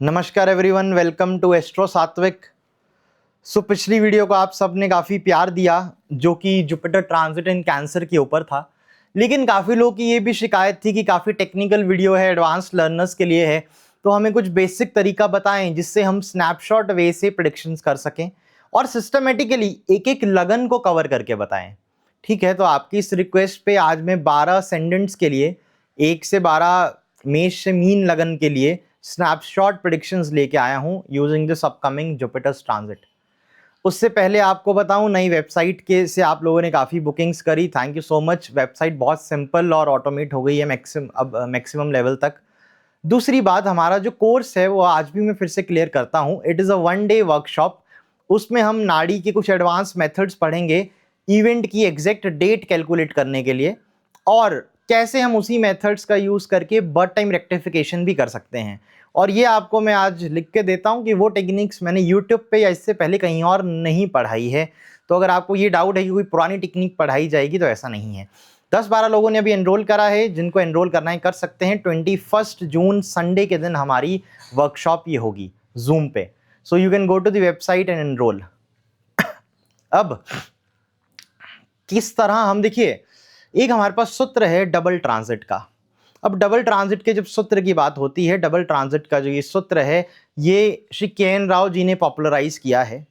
नमस्कार everyone, welcome to astro सात्विक। पिछली वीडियो को आप सबने काफ़ी प्यार दिया जो कि जुपिटर ट्रांजिट इन कैंसर के ऊपर था, लेकिन काफ़ी लोगों की ये भी शिकायत थी कि काफ़ी टेक्निकल वीडियो है, एडवांस लर्नर्स के लिए है, तो हमें कुछ बेसिक तरीका बताएं जिससे हम स्नैपशॉट वे से प्रेडिक्शंस कर सकें और सिस्टमेटिकली एक एक लगन को कवर करके बताएं। ठीक है, तो आपकी इस रिक्वेस्ट पे आज मैं 12 असेंडेंट्स के लिए 1 से 12 मेष से मीन लगन के लिए स्नैपशॉट प्रेडिक्शंस लेके आया हूं using this upcoming Jupiter's transit. उससे पहले आपको बताऊं, नई वेबसाइट के से आप लोगों ने काफ़ी बुकिंग्स करी, thank you so much. Website बहुत सिंपल और ऑटोमेट हो गई है मैक्सिमम लेवल तक। दूसरी बात, हमारा जो कोर्स है वो आज भी मैं फिर से क्लियर करता हूं, it is a 1 day workshop. उसमें हम नाड़ी के कुछ एडवांस मेथड्स पढ़ेंगे इवेंट की एग्जैक्ट डेट कैलकुलेट करने के लिए, और कैसे हम उसी मेथड्स का यूज़ करके बर्थ टाइम रेक्टिफिकेशन भी कर सकते हैं। और ये आपको मैं आज लिख के देता हूँ कि वो टेक्निक्स मैंने यूट्यूब पे या इससे पहले कहीं और नहीं पढ़ाई है। तो अगर आपको ये डाउट है कि कोई पुरानी टेक्निक पढ़ाई जाएगी, तो ऐसा नहीं है। 10-12 लोगों ने अभी एनरोल करा है, जिनको एनरोल करना है कर सकते हैं। 21 जून संडे के दिन हमारी वर्कशॉप ये होगी जूम पे, so you can go to the website and enroll. अब किस तरह हम, देखिए, एक हमारे पास सूत्र है डबल ट्रांजिट का। अब डबल ट्रांजिट के जब सूत्र की बात होती है, डबल ट्रांजिट का जो ये सूत्र है, ये श्री के.एन. राव जी ने पॉपुलराइज किया है।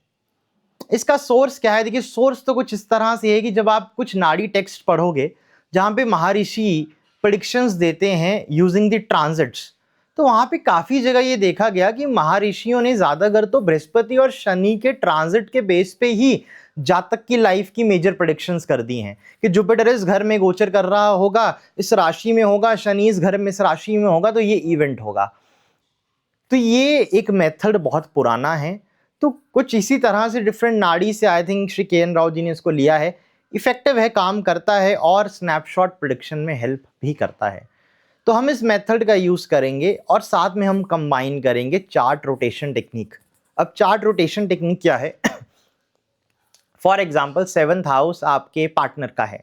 इसका सोर्स क्या है? देखिए, सोर्स तो कुछ इस तरह से है कि जब आप कुछ नाड़ी टेक्स्ट पढ़ोगे जहां पे महर्षि प्रेडिक्शंस देते हैं यूजिंग द ट्रांजिट्स, तो वहां पे काफी जगह ये देखा गया कि महर्षियों ने ज्यादातर तो बृहस्पति और शनि के ट्रांजिट के बेस पे ही जातक की लाइफ की मेजर प्रेडिक्शंस कर दी हैं कि जुपिटर इस घर में गोचर कर रहा होगा, इस राशि में होगा, शनि इस घर में इस राशि में होगा, तो ये इवेंट होगा। तो ये एक मेथड बहुत पुराना है। तो कुछ इसी तरह से डिफरेंट नाड़ी से आई थिंक श्री के.एन. राव जी ने इसको लिया है। इफेक्टिव है, काम करता है और स्नैपशॉट प्रेडिक्शन में हेल्प भी करता है। तो हम इस मेथड का यूज करेंगे और साथ में हम कंबाइन करेंगे चार्ट रोटेशन टेक्निक। अब चार्ट रोटेशन टेक्निक क्या है? फॉर एग्जाम्पल 7th हाउस आपके पार्टनर का है,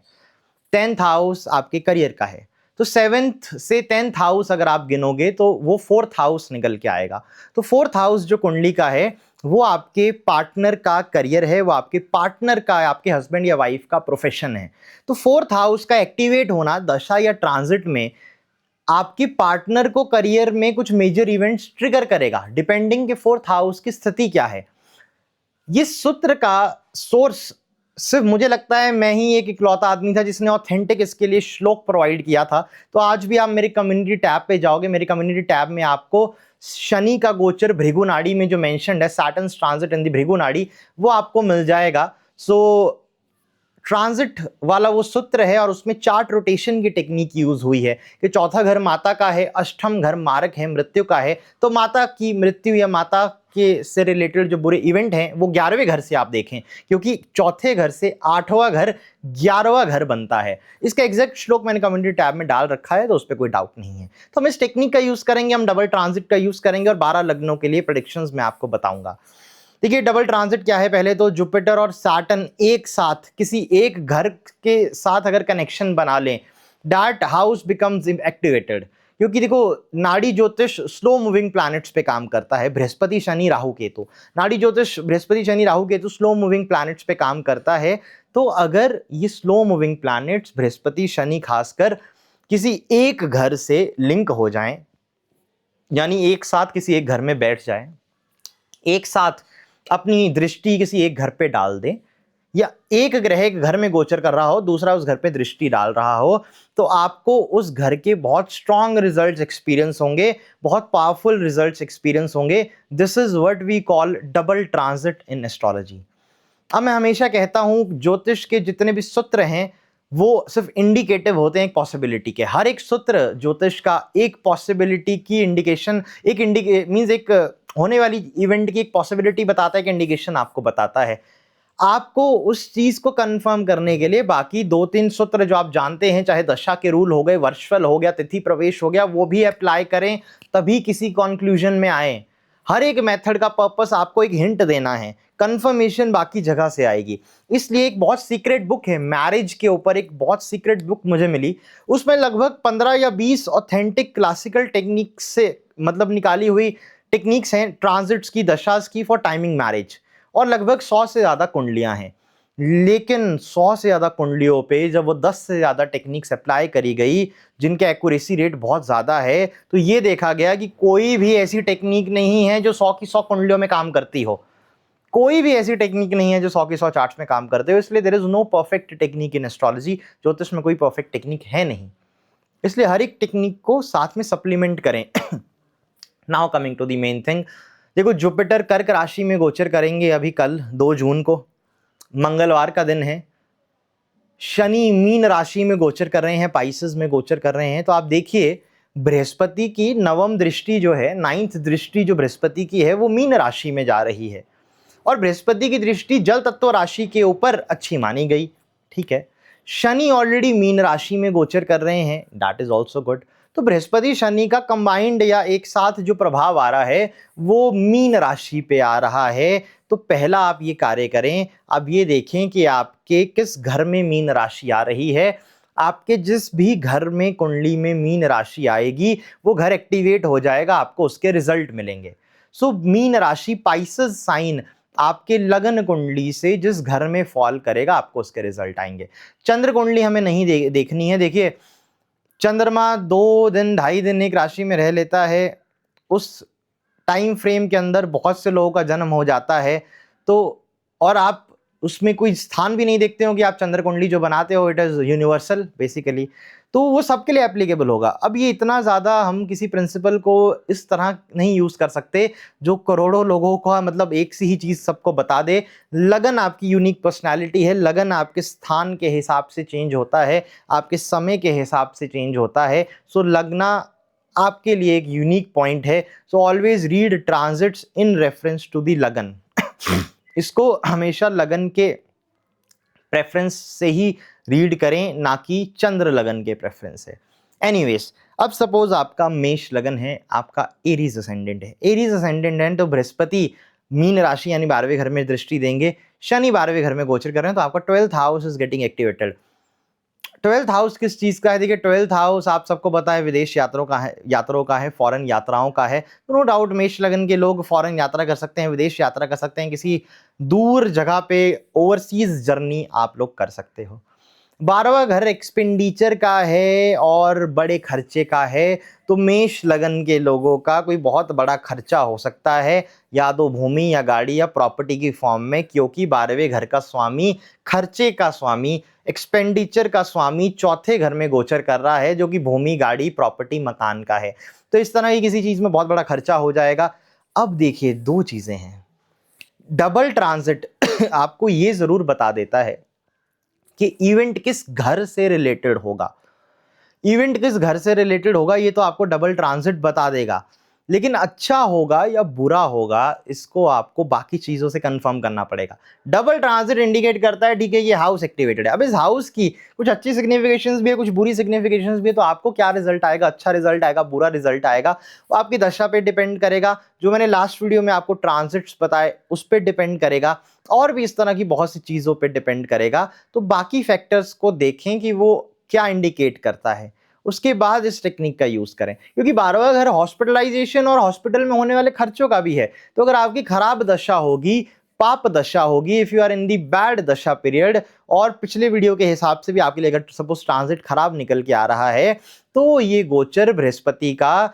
10th हाउस आपके करियर का है, तो 7th से 10th हाउस अगर आप गिनोगे तो वो 4th हाउस निकल के आएगा। तो 4th हाउस जो कुंडली का है वो आपके पार्टनर का करियर है, वो आपके पार्टनर का, आपके हस्बैंड या वाइफ का प्रोफेशन है। तो 4th हाउस का एक्टिवेट होना दशा या ट्रांजिट में आपके पार्टनर को करियर में कुछ मेजर इवेंट्स ट्रिगर करेगा, डिपेंडिंग के 4th हाउस की स्थिति क्या है। ये सूत्र का सोर्स सिर्फ मुझे लगता है मैं ही एक इकलौता आदमी था जिसने ऑथेंटिक इसके लिए श्लोक प्रोवाइड किया था। तो आज भी आप मेरे कम्युनिटी टैब पे जाओगे, मेरे कम्युनिटी टैब में आपको शनि का गोचर भृगु नाड़ी में जो मेंशन्ड है, Saturn transit in the Bhrigu नाड़ी, वो आपको मिल जाएगा। सो ट्रांजिट वाला वो सूत्र है और उसमें चार्ट रोटेशन की टेक्निक यूज हुई है कि चौथा घर माता का है, अष्टम घर मारक है, मृत्यु का है। तो माता की मृत्यु या माता के से रिलेटेड जो बुरे इवेंट हैं वो 11वें घर से आप देखें, क्योंकि चौथे घर से 8वां घर 11वां घर बनता है। इसका एग्जैक्ट श्लोक मैंने कम्युनिटी टैब में डाल रखा है, तो उस पर कोई डाउट नहीं है। तो हम इस टेक्निक का यूज करेंगे, हम डबल ट्रांजिट का यूज करेंगे और 12 लग्नों के लिए प्रेडिक्शंस मैं आपको बताऊंगा। देखिए, डबल ट्रांजिट क्या है? पहले तो जुपिटर और सैटर्न एक साथ किसी एक घर के साथ अगर कनेक्शन बना लें, दैट हाउस बिकम्स एक्टिवेटेड। क्योंकि देखो, नाड़ी ज्योतिष स्लो मूविंग प्लैनेट्स पे काम करता है, बृहस्पति शनि राहु केतु। नाड़ी ज्योतिष Brihaspati Shani Rahu Ketu slow moving planets पे काम करता है। तो अगर ये slow moving planets Brihaspati Shani खासकर किसी एक घर से लिंक हो जाएं, यानी एक साथ किसी एक घर में बैठ जाए, एक साथ अपनी दृष्टि किसी एक घर पे डाल दें, या एक ग्रह एक घर में गोचर कर रहा हो, दूसरा उस घर पे दृष्टि डाल रहा हो, तो आपको उस घर के बहुत स्ट्रॉन्ग रिजल्ट्स एक्सपीरियंस होंगे, बहुत पावरफुल रिजल्ट्स एक्सपीरियंस होंगे। This is what we call double transit in astrology. अब मैं हमेशा कहता हूं, ज्योतिष के जितने भी सूत्र हैं वो सिर्फ इंडिकेटिव होते हैं एक पॉसिबिलिटी के। हर एक सूत्र ज्योतिष का एक पॉसिबिलिटी की इंडिकेशन, एक होने वाली इवेंट की एक पॉसिबिलिटी बताता है, कि इंडिकेशन आपको बताता है। आपको उस चीज को कंफर्म करने के लिए बाकी 2-3 सूत्र जो आप जानते हैं, चाहे दशा के रूल हो गए, वर्षफल हो गया, तिथि प्रवेश हो गया, वो भी अप्लाई करें, तभी किसी कंक्लूजन में आए। हर एक मेथड का पर्पस आपको एक हिंट देना है, कंफर्मेशन बाकी जगह से आएगी। इसलिए एक बहुत सीक्रेट बुक है मैरिज के ऊपर, एक बहुत सीक्रेट बुक मुझे मिली, उसमें लगभग 15 या 20 ऑथेंटिक क्लासिकल टेक्निक से मतलब निकाली हुई टेक्निक्स हैं ट्रांजिट्स की, दशास की फॉर टाइमिंग मैरिज, और लगभग 100 से ज़्यादा कुंडलियां हैं। लेकिन 100 से ज़्यादा कुंडलियों पे जब वो 10 से ज़्यादा टेक्निक्स अप्लाई करी गई जिनके एक्यूरेसी रेट बहुत ज़्यादा है, तो ये देखा गया कि कोई भी ऐसी टेक्निक नहीं है जो 100 की 100 कुंडलियों में काम करती हो। कोई भी ऐसी टेक्निक नहीं है जो 100 की 100 चार्ट्स में काम करते हो। इसलिए there is no perfect technique in astrology, ज्योतिष में कोई परफेक्ट टेक्निक है नहीं। इसलिए हर एक टेक्निक को साथ में सप्लीमेंट करें। Now coming to the main thing, देखो जुपिटर कर्क राशि में गोचर करेंगे अभी कल 2 जून को, मंगलवार का दिन है। शनि मीन राशि में गोचर कर रहे हैं, पाइसेस में गोचर कर रहे हैं। तो आप देखिए बृहस्पति की नवम दृष्टि जो है, 9th दृष्टि जो बृहस्पति की है वो मीन राशि में जा रही है, और बृहस्पति की दृष्टि जल तत्व राशि के ऊपर अच्छी मानी गई। ठीक है, शनि ऑलरेडी मीन राशि में गोचर कर रहे हैं, दैट इज ऑल्सो गुड। तो बृहस्पति शनि का कंबाइंड या एक साथ जो प्रभाव आ रहा है वो मीन राशि पे आ रहा है। तो पहला आप ये कार्य करें, अब ये देखें कि आपके किस घर में मीन राशि आ रही है। आपके जिस भी घर में कुंडली में मीन राशि आएगी वो घर एक्टिवेट हो जाएगा, आपको उसके रिजल्ट मिलेंगे। सो मीन राशि पाइसेस साइन आपके लगन कुंडली से जिस घर में फॉल करेगा आपको उसके रिजल्ट आएंगे। चंद्र कुंडली हमें नहीं देखनी है। देखिए चंद्रमा 2 दिन 2.5 दिन एक राशि में रह लेता है, उस टाइम फ्रेम के अंदर बहुत से लोगों का जन्म हो जाता है। तो और आप उसमें कोई स्थान भी नहीं देखते हो कि आप चंद्र कुंडली जो बनाते हो इट इज यूनिवर्सल बेसिकली, तो वो सबके लिए एप्लीकेबल होगा। अब ये इतना ज़्यादा हम किसी प्रिंसिपल को इस तरह नहीं यूज़ कर सकते जो करोड़ों लोगों का मतलब एक सी ही चीज़ सबको बता दे। लगन आपकी यूनिक पर्सनालिटी है, लगन आपके स्थान के हिसाब से चेंज होता है, आपके समय के हिसाब से चेंज होता है। सो लगना आपके लिए एक यूनिक पॉइंट है। So always read transits in reference to the lagan. इसको हमेशा लगन के प्रेफरेंस से ही रीड करें, ना कि चंद्र लगन के प्रेफरेंस से। एनीवेज, अब सपोज आपका मेष लगन है, आपका एरीज असेंडेंट है। एरीज असेंडेंट है तो बृहस्पति मीन राशि यानी 12वें घर में दृष्टि देंगे, शनि 12वें घर में गोचर कर रहे हैं, तो आपका 12th house is getting activated. 12th house किस चीज का है? देखिए 12th हाउस आप सबको पता है विदेश यात्राओं का है, फॉरेन यात्राओं का है। तो नो डाउट मेष लगन के लोग फॉरेन यात्रा कर सकते हैं, विदेश यात्रा कर सकते हैं, किसी दूर जगह पे ओवरसीज जर्नी आप लोग कर सकते हो। 12वां घर एक्सपेंडिचर का है और बड़े खर्चे का है। तो मेष लगन के लोगों का कोई बहुत बड़ा खर्चा हो सकता है, या तो भूमि या गाड़ी या प्रॉपर्टी की फॉर्म में, क्योंकि 12वें घर का स्वामी, खर्चे का स्वामी, एक्सपेंडिचर का स्वामी 4थे घर में गोचर कर रहा है, जो कि भूमि, गाड़ी, प्रॉपर्टी, मकान का है। तो इस तरह की किसी चीज में बहुत बड़ा खर्चा हो जाएगा। अब देखिए 2 चीजें हैं। डबल ट्रांजिट आपको ये जरूर बता देता है कि इवेंट किस घर से रिलेटेड होगा। इवेंट किस घर से रिलेटेड होगा ये तो आपको डबल ट्रांजिट बता देगा, लेकिन अच्छा होगा या बुरा होगा इसको आपको बाकी चीजों से कंफर्म करना पड़ेगा। डबल ट्रांजिट इंडिकेट करता है ठीक है ये हाउस एक्टिवेटेड है। अब इस हाउस की कुछ अच्छी सिग्निफिकेशंस भी है, कुछ बुरी सिग्निफिकेशंस भी है। तो आपको क्या रिजल्ट आएगा, अच्छा रिजल्ट आएगा, बुरा रिजल्ट आएगा, वो आपकी दशा पे डिपेंड करेगा। जो मैंने लास्ट वीडियो में आपको ट्रांजिट्स बताए उस पर डिपेंड करेगा, और भी इस तरह की बहुत सी चीजों पर डिपेंड करेगा। तो बाकी फैक्टर्स को देखें कि वो क्या इंडिकेट करता है, उसके बाद इस टेक्निक का यूज करें। क्योंकि 12वां घर हॉस्पिटलाइजेशन और हॉस्पिटल में होने वाले खर्चों का भी है। तो अगर आपकी खराब दशा होगी, पाप दशा होगी, if you are in the bad dasha period, और पिछले वीडियो के हिसाब से भी आपके लिए अगर सपोज ट्रांजिट खराब निकल के आ रहा है, तो ये गोचर बृहस्पति का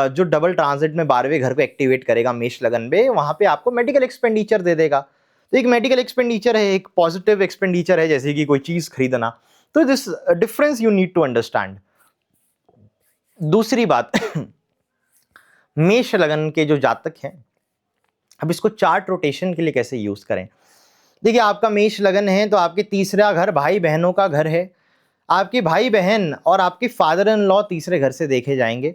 जो डबल ट्रांजिट में 12वें घर को एक्टिवेट करेगा मेष लगन में, वहां पे आपको मेडिकल एक्सपेंडिचर दे देगा। तो एक मेडिकल एक्सपेंडिचर है, एक पॉजिटिव एक्सपेंडिचर है, जैसे कि कोई चीज खरीदना। तो this difference you need to understand. दूसरी बात, मेष लगन के जो जातक हैं, अब इसको चार्ट रोटेशन के लिए कैसे यूज करें। देखिए आपका मेष लगन है तो आपके तीसरा घर भाई बहनों का घर है। आपके भाई बहन और आपके फादर इन लॉ तीसरे घर से देखे जाएंगे।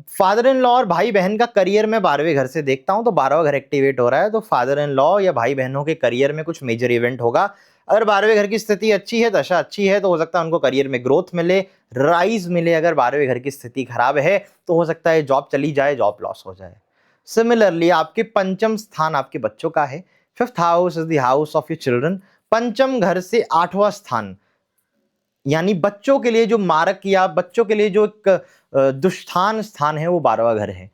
फादर इन लॉ और भाई बहन का करियर में 12वें घर से देखता हूं, तो 12वां घर एक्टिवेट हो रहा है। तो फादर इन लॉ या भाई बहनों के करियर में कुछ मेजर इवेंट होगा। अगर 12वें घर की स्थिति अच्छी है, दशा अच्छी है, तो हो सकता है उनको करियर में ग्रोथ मिले, राइज मिले। अगर 12वें घर की स्थिति खराब है तो हो सकता है जॉब चली जाए, जॉब लॉस हो जाए। सिमिलरली आपके पंचम स्थान आपके बच्चों का है। 5th house is the house of your children. पंचम घर से 8वां स्थान यानी बच्चों के लिए जो मारक या बच्चों के लिए जो एक दुष्स्थान स्थान है वो 12वां घर है।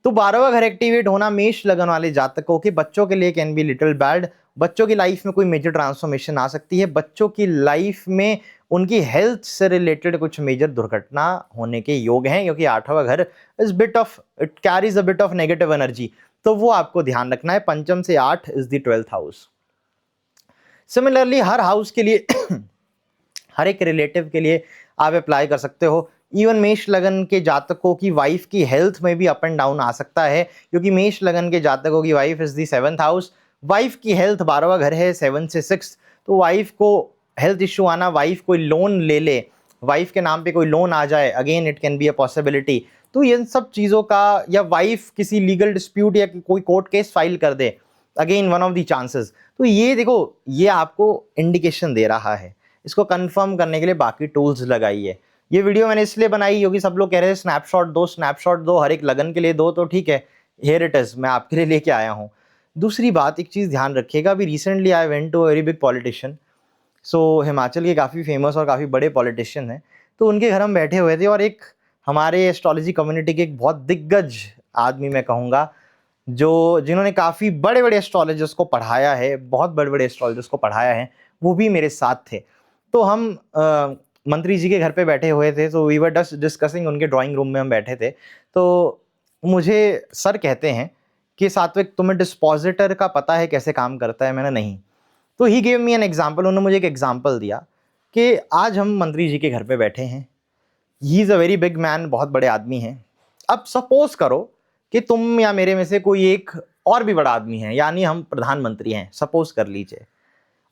तो 12वां घर एक्टिवेट होना मेष लगन वाले जातकों के बच्चों के लिए कैन बी लिटिल बैड। बच्चों की लाइफ में कोई मेजर ट्रांसफॉर्मेशन आ सकती है। बच्चों की लाइफ में उनकी हेल्थ से रिलेटेड कुछ मेजर दुर्घटना होने के योग हैं, क्योंकि 8वां घर is bit of, it carries a bit of negative energy, तो वो आपको ध्यान रखना है। पंचम से 8 is the 12th house. Similarly her house के लिए हर एक रिलेटिव के लिए आप अप्लाई कर सकते हो। इवन मेष लगन के जातकों की वाइफ की हेल्थ में भी अप एंड डाउन आ सकता है, क्योंकि मेष लगन के जातकों की wife is the 7th house. Wife की हेल्थ 12वां घर है 7 से 6, तो वाइफ को हेल्थ इश्यू आना, वाइफ कोई लोन ले वाइफ के नाम पे कोई लोन आ जाए, again it can be a possibility. तो इन सब चीज़ों का, या वाइफ किसी लीगल डिस्प्यूट या कोई कोर्ट केस फाइल कर दे, again one of the chances. तो ये देखो, ये आपको इंडिकेशन दे रहा है। इसको कंफर्म करने के लिए बाकी टूल्स लगाइए। ये वीडियो मैंने इसलिए बनाई क्योंकि सब लोग कह रहे हैं स्नैपशॉट दो हर एक लगन के लिए दो, तो ठीक है, हियर इट इज, मैं आपके लिए लेके आया हूँ। दूसरी बात, एक चीज़ ध्यान रखिएगा, अभी recently I went to a very big politician. So Himachal के काफ़ी फेमस और काफ़ी बड़े पॉलिटिशियन हैं, तो उनके घर हम बैठे हुए थे, और एक हमारे एस्ट्रोलॉजी कम्युनिटी के एक बहुत दिग्गज आदमी मैं कहूँगा, जो जिन्होंने काफ़ी बड़े बड़े एस्ट्रोलॉजर्स को पढ़ाया है, बहुत बड़े बड़े एस्ट्रोलॉजर्स को पढ़ाया है, वो भी मेरे साथ थे। तो हम मंत्री जी के घर पे बैठे हुए थे, तो वी वर जस्ट डिस्कसिंग, उनके ड्राइंग रूम में हम बैठे थे। तो मुझे सर कहते हैं कि सात्विक, तुम्हें डिस्पोजिटर का पता है कैसे काम करता है? मैंने नहीं। तो he gave me an example, उन्होंने मुझे एक एग्जाम्पल दिया कि आज हम मंत्री जी के घर पे बैठे हैं, he is a very big man, बहुत बड़े आदमी हैं। अब सपोज करो कि तुम या मेरे में से कोई एक और भी बड़ा आदमी है, यानी हम प्रधानमंत्री हैं, सपोज कर लीजिए,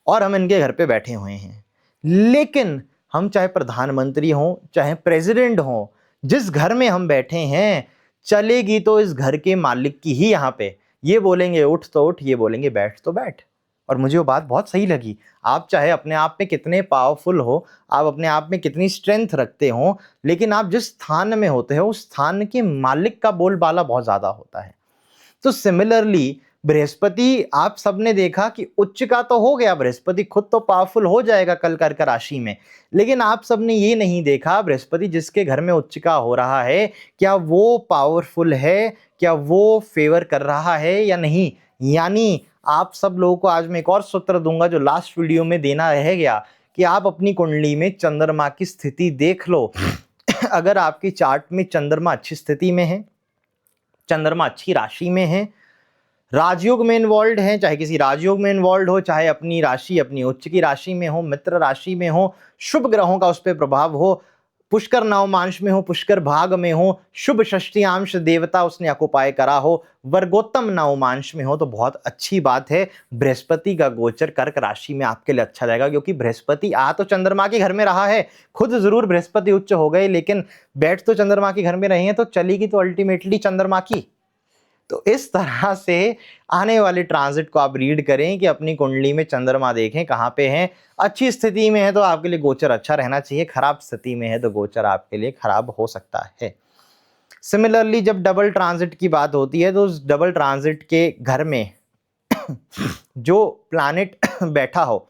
और हम इनके घर पे बैठे हुए हैं। लेकिन हम चाहे प्रधानमंत्री हों चाहे प्रेसिडेंट हों, जिस घर में हम बैठे हैं, चलेगी तो इस घर के मालिक की ही। यहाँ पे ये बोलेंगे उठ तो उठ, ये बोलेंगे बैठ तो बैठ। और मुझे वो बात बहुत सही लगी। आप चाहे अपने आप में कितने पावरफुल हो, आप अपने आप में कितनी स्ट्रेंथ रखते हो, लेकिन आप जिस स्थान में होते हो उस स्थान के मालिक का बोलबाला बहुत ज़्यादा होता है। तो सिमिलरली बृहस्पति, आप सबने देखा कि उच्च का तो हो गया, बृहस्पति खुद तो पावरफुल हो जाएगा कल कर्क राशि में, लेकिन आप सबने ये नहीं देखा बृहस्पति जिसके घर में उच्च का हो रहा है, क्या वो पावरफुल है, क्या वो फेवर कर रहा है या नहीं। यानी आप सब लोगों को आज मैं एक और सूत्र दूंगा जो लास्ट वीडियो में देना रह गया, कि आप अपनी कुंडली में चंद्रमा की स्थिति देख लो। अगर आपकी चार्ट में चंद्रमा अच्छी स्थिति में है, चंद्रमा अच्छी राशि में है, राजयोग में इन्वॉल्व है, चाहे किसी राजयोग में इन्वॉल्व हो, चाहे अपनी राशि अपनी उच्च की राशि में हो, मित्र राशि में हो, शुभ ग्रहों का उस पर प्रभाव हो, पुष्कर नवमांश में हो, पुष्कर भाग में हो, शुभ षष्टियांश देवता उसने अकुपाय करा हो, वर्गोत्तम नवमांश में हो, तो बहुत अच्छी बात है। बृहस्पति का गोचर कर्क राशि में आपके लिए अच्छा रहेगा, क्योंकि बृहस्पति आ तो चंद्रमा के घर में रहा है, खुद जरूर बृहस्पति उच्च हो गए, लेकिन बैठ तो चंद्रमा के घर में रहे हैं, तो चलेगी तो अल्टीमेटली चंद्रमा की। तो इस तरह से आने वाले ट्रांजिट को आप रीड करें कि अपनी कुंडली में चंद्रमा देखें कहाँ पे हैं। अच्छी स्थिति में है तो आपके लिए गोचर अच्छा रहना चाहिए, खराब स्थिति में है तो गोचर आपके लिए खराब हो सकता है। सिमिलरली जब डबल ट्रांजिट की बात होती है, तो उस डबल ट्रांजिट के घर में जो प्लैनेट बैठा हो,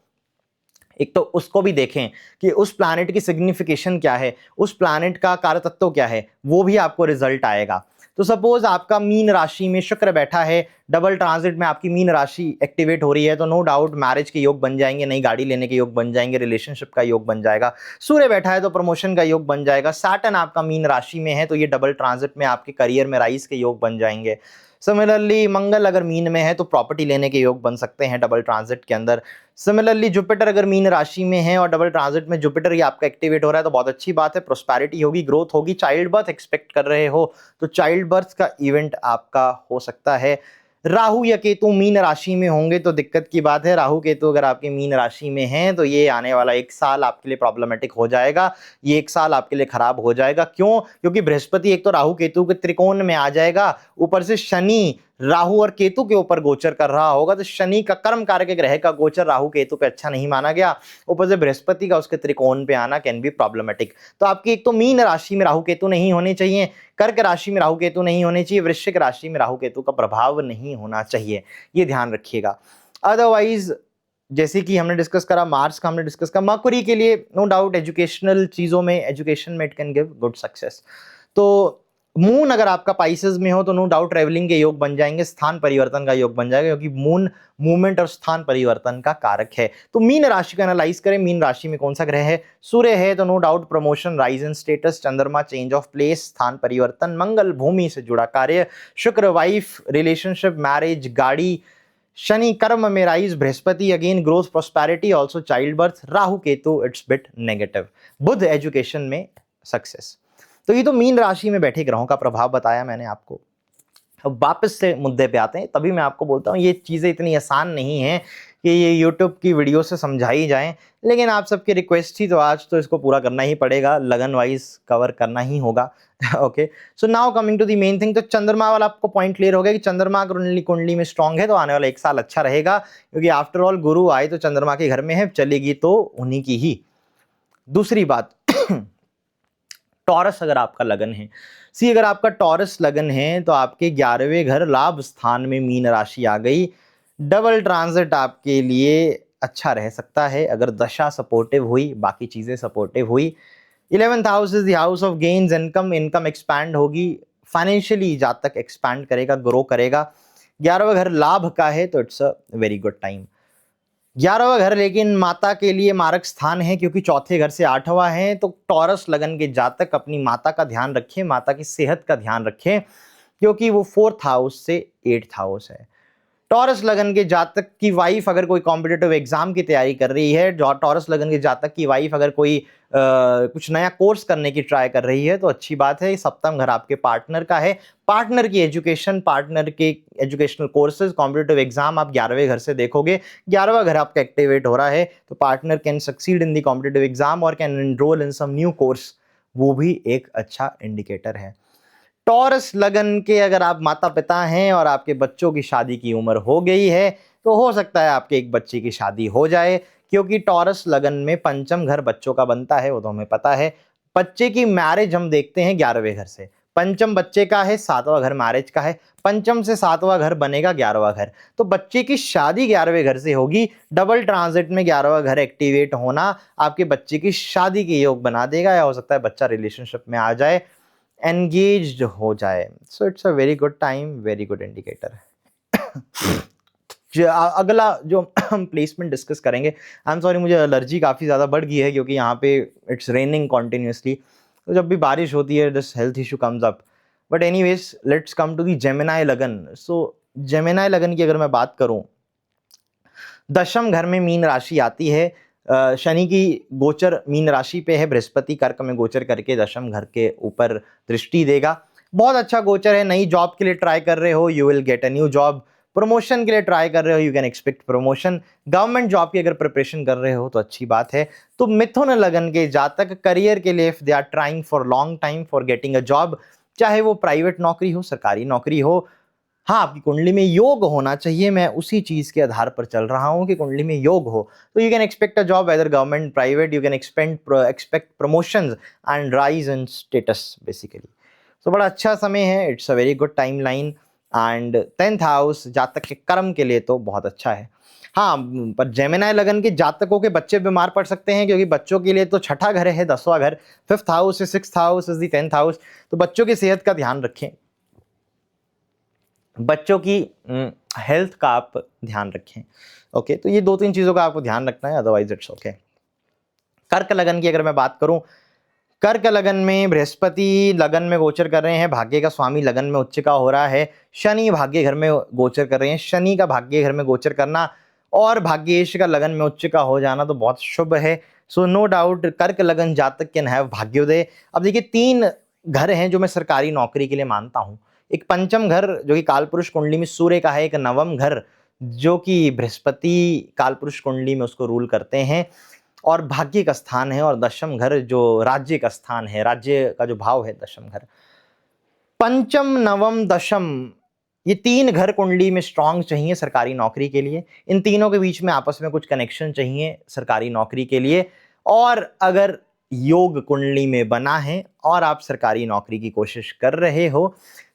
एक तो उसको भी देखें कि उस प्लैनेट की सिग्निफिकेशन क्या है, उस प्लैनेट का कार्य तत्व क्या है, वो भी आपको रिजल्ट आएगा। तो सपोज आपका मीन राशि में शुक्र बैठा है, डबल ट्रांजिट में आपकी मीन राशि एक्टिवेट हो रही है, तो नो डाउट मैरिज के योग बन जाएंगे, नई गाड़ी लेने के योग बन जाएंगे, रिलेशनशिप का योग बन जाएगा। सूर्य बैठा है तो प्रमोशन का योग बन जाएगा। सैटर्न आपका मीन राशि में है तो ये डबल ट्रांजिट में आपके करियर में राइज के योग बन जाएंगे। सिमिलरली मंगल अगर मीन में है तो प्रॉपर्टी लेने के योग बन सकते हैं डबल ट्रांजिट के अंदर। सिमिलरली जुपिटर अगर मीन राशि में है और डबल ट्रांजिट में जुपिटर ही आपका एक्टिवेट हो रहा है, तो बहुत अच्छी बात है, प्रोस्पैरिटी होगी, ग्रोथ होगी। चाइल्ड बर्थ एक्सपेक्ट कर रहे हो तो चाइल्ड बर्थ का इवेंट आपका हो सकता है। राहु या केतु मीन राशि में होंगे तो दिक्कत की बात है। राहु केतु अगर आपकी मीन राशि में हैं तो ये आने वाला एक साल आपके लिए प्रॉब्लमेटिक हो जाएगा, ये एक साल आपके लिए खराब हो जाएगा। क्यों? क्योंकि बृहस्पति एक तो राहु केतु के त्रिकोण में आ जाएगा, ऊपर से शनि राहु और केतु के ऊपर गोचर कर रहा होगा, तो शनि का कर्म कारक ग्रह का गोचर राहु केतु पे अच्छा नहीं माना गया, ऊपर से बृहस्पति का उसके त्रिकोण पे आना कैन बी प्रॉब्लमेटिक। तो आपकी एक तो मीन राशि में राहु केतु नहीं होने चाहिए, कर्क राशि में राहु केतु नहीं होने चाहिए, वृश्चिक राशि में राहु केतु का प्रभाव नहीं होना चाहिए, ये ध्यान रखिएगा। अदरवाइज जैसे कि हमने डिस्कस करा, मार्स का हमने डिस्कस करा, मरकुरी के लिए नो डाउट एजुकेशनल चीज़ों में, एजुकेशन में it can give good success. तो मून अगर आपका पाइसेस में हो तो नो डाउट ट्रेवलिंग के योग बन जाएंगे, स्थान परिवर्तन का योग बन जाएगा, क्योंकि मून मूवमेंट और स्थान परिवर्तन का कारक है। तो मीन राशि का एनालाइज करें, मीन राशि में कौन सा ग्रह है? सूर्य है, तो no doubt promotion, rise in status, चंद्रमा चेंज ऑफ प्लेस, स्थान परिवर्तन, मंगल भूमि से जुड़ा कार्य, शुक्र वाइफ, रिलेशनशिप, मैरिज, गाड़ी, शनि कर्म में राइज, बृहस्पति again growth prosperity, also child birth, राहु केतु इट्स बिट नेगेटिव, बुध एजुकेशन में सक्सेस। तो ये तो मीन राशि में बैठे ग्रहों का प्रभाव बताया मैंने आपको। अब वापस से मुद्दे पे आते हैं, तभी मैं आपको बोलता हूँ ये चीज़ें इतनी आसान नहीं है कि ये यूट्यूब की वीडियो से समझाई जाएं, लेकिन आप सबकी रिक्वेस्ट थी तो आज तो इसको पूरा करना ही पड़ेगा, लगन वाइज कवर करना ही होगा। Okay, so now coming to the main thing, तो चंद्रमा वाला आपको पॉइंट क्लियर हो गया कि चंद्रमा कुंडली कुंडली में स्ट्रांग है तो आने वाला एक साल अच्छा रहेगा, क्योंकि आफ्टर ऑल गुरु आए तो चंद्रमा के घर में है, चलेगी तो उन्हीं की ही। दूसरी बात, टॉरस अगर आपका लगन है, सी अगर आपका टॉरस लगन है तो आपके 11वें घर लाभ स्थान में मीन राशि आ गई, डबल ट्रांजिट आपके लिए अच्छा रह सकता है अगर दशा सपोर्टिव हुई, बाकी चीजें सपोर्टिव हुई। 11th house is the house of gains, income, income expand होगी, फाइनेंशियली जातक एक्सपैंड करेगा, ग्रो करेगा। 11वां घर लाभ का है तो it's a very good time. 11वां घर लेकिन माता के लिए मारक स्थान है, क्योंकि चौथे घर से 8वां है, तो टॉरस लगन के जातक अपनी माता का ध्यान रखें, माता की सेहत का ध्यान रखें, क्योंकि वो 4th हाउस से 8th हाउस है। टॉरस लगन के जातक की वाइफ अगर कोई कॉम्पिटिटिव एग्जाम की तैयारी कर रही है, टॉरस लगन के जातक की वाइफ अगर कोई कुछ नया कोर्स करने की ट्राई कर रही है तो अच्छी बात है। सप्तम घर आपके पार्टनर का है, पार्टनर की एजुकेशन, पार्टनर के एजुकेशनल कोर्सेज, कॉम्पिटिटिव एग्जाम आप 11वें घर से देखोगे, 11वां घर आपका एक्टिवेट हो रहा है, तो partner can succeed in the competitive exam और can enroll in some new course, वो भी एक अच्छा इंडिकेटर है। टॉरस लगन के अगर आप माता पिता हैं और आपके बच्चों की शादी की उम्र हो गई है तो हो सकता है आपके एक बच्चे की शादी हो जाए, क्योंकि टॉरस लगन में पंचम घर बच्चों का बनता है, वो तो हमें पता है। बच्चे की मैरिज हम देखते हैं 11वें घर से, पंचम बच्चे का है, 7वां घर मैरिज का है, पंचम से 7वां घर बनेगा 11वां घर, तो बच्चे की शादी 11वें घर से होगी। डबल ट्रांजिट में 11वां घर एक्टिवेट होना आपके बच्चे की शादी के योग बना देगा, या हो सकता है बच्चा रिलेशनशिप में आ जाए, एंगेज्ड हो जाए। So it's a very good time, very good indicator. अगला जो हम प्लेसमेंट डिस्कस करेंगे, आई एम सॉरी मुझे एलर्जी काफ़ी ज़्यादा बढ़ गई है, क्योंकि यहाँ पे इट्स रेनिंग कॉन्टिन्यूसली, तो जब भी बारिश होती है this health issue comes up. But anyways let's come to the Gemini lagan. So Gemini लगन की अगर मैं बात करूँ, दशम घर में मीन राशि आती है, शनि की गोचर मीन राशि पे है, बृहस्पति कर्क में गोचर करके दशम घर के ऊपर दृष्टि देगा, बहुत अच्छा गोचर है। नई जॉब के लिए ट्राई कर रहे हो, you will get a new job, promotion के लिए ट्राई कर रहे हो, you can expect promotion, government job की अगर प्रिपरेशन कर रहे हो तो अच्छी बात है। तो मिथुन लगन के जातक करियर के लिए if they are trying for long time for getting a job, चाहे वो प्राइवेट नौकरी हो, सरकारी नौकरी हो, हाँ आपकी कुंडली में योग होना चाहिए, मैं उसी चीज के आधार पर चल रहा हूं कि कुंडली में योग हो, तो you can expect a job whether government private, you can expect promotions and rise in status basically. तो बड़ा अच्छा समय है, it's a very good time line, and 10th house जातक के कर्म के लिए तो बहुत अच्छा है। हाँ, पर जेमिनाई लगन के जातकों के बच्चे बीमार पड़ सकते हैं, क्योंकि बच्चों के लिए तो छठा घर है, 10वां घर, 5th हाउस है, 6th house is the 10th house, तो बच्चों की सेहत का ध्यान रखें, बच्चों की हेल्थ का आप ध्यान रखें। ओके, तो ये 2-3 चीज़ों का आपको ध्यान रखना है, अदरवाइज इट्स ओके। कर्क लगन की अगर मैं बात करूं, कर्क लगन में बृहस्पति लगन में गोचर कर रहे हैं, भाग्य का स्वामी लगन में उच्च का हो रहा है, शनि भाग्य घर में गोचर कर रहे हैं, शनि का भाग्य घर में गोचर करना और भाग्येश का लगन में उच्च का हो जाना तो बहुत शुभ है। सो नो डाउट कर्क लगन जातक कैन हैव भाग्योदय। अब देखिए 3 घर हैं जो मैं सरकारी नौकरी के लिए मानता हूं, एक पंचम घर जो कि कालपुरुष कुंडली में सूर्य का है, एक नवम घर जो कि बृहस्पति कालपुरुष कुंडली में उसको रूल करते हैं और भाग्य का स्थान है, और दशम घर जो राज्य का स्थान है, राज्य का जो भाव है दशम घर। पंचम नवम दशम ये 3 घर कुंडली में स्ट्रांग चाहिए सरकारी नौकरी के लिए, इन तीनों के बीच में आपस में कुछ कनेक्शन चाहिए सरकारी नौकरी के लिए, और अगर योग कुंडली में बना है और आप सरकारी नौकरी की कोशिश कर रहे हो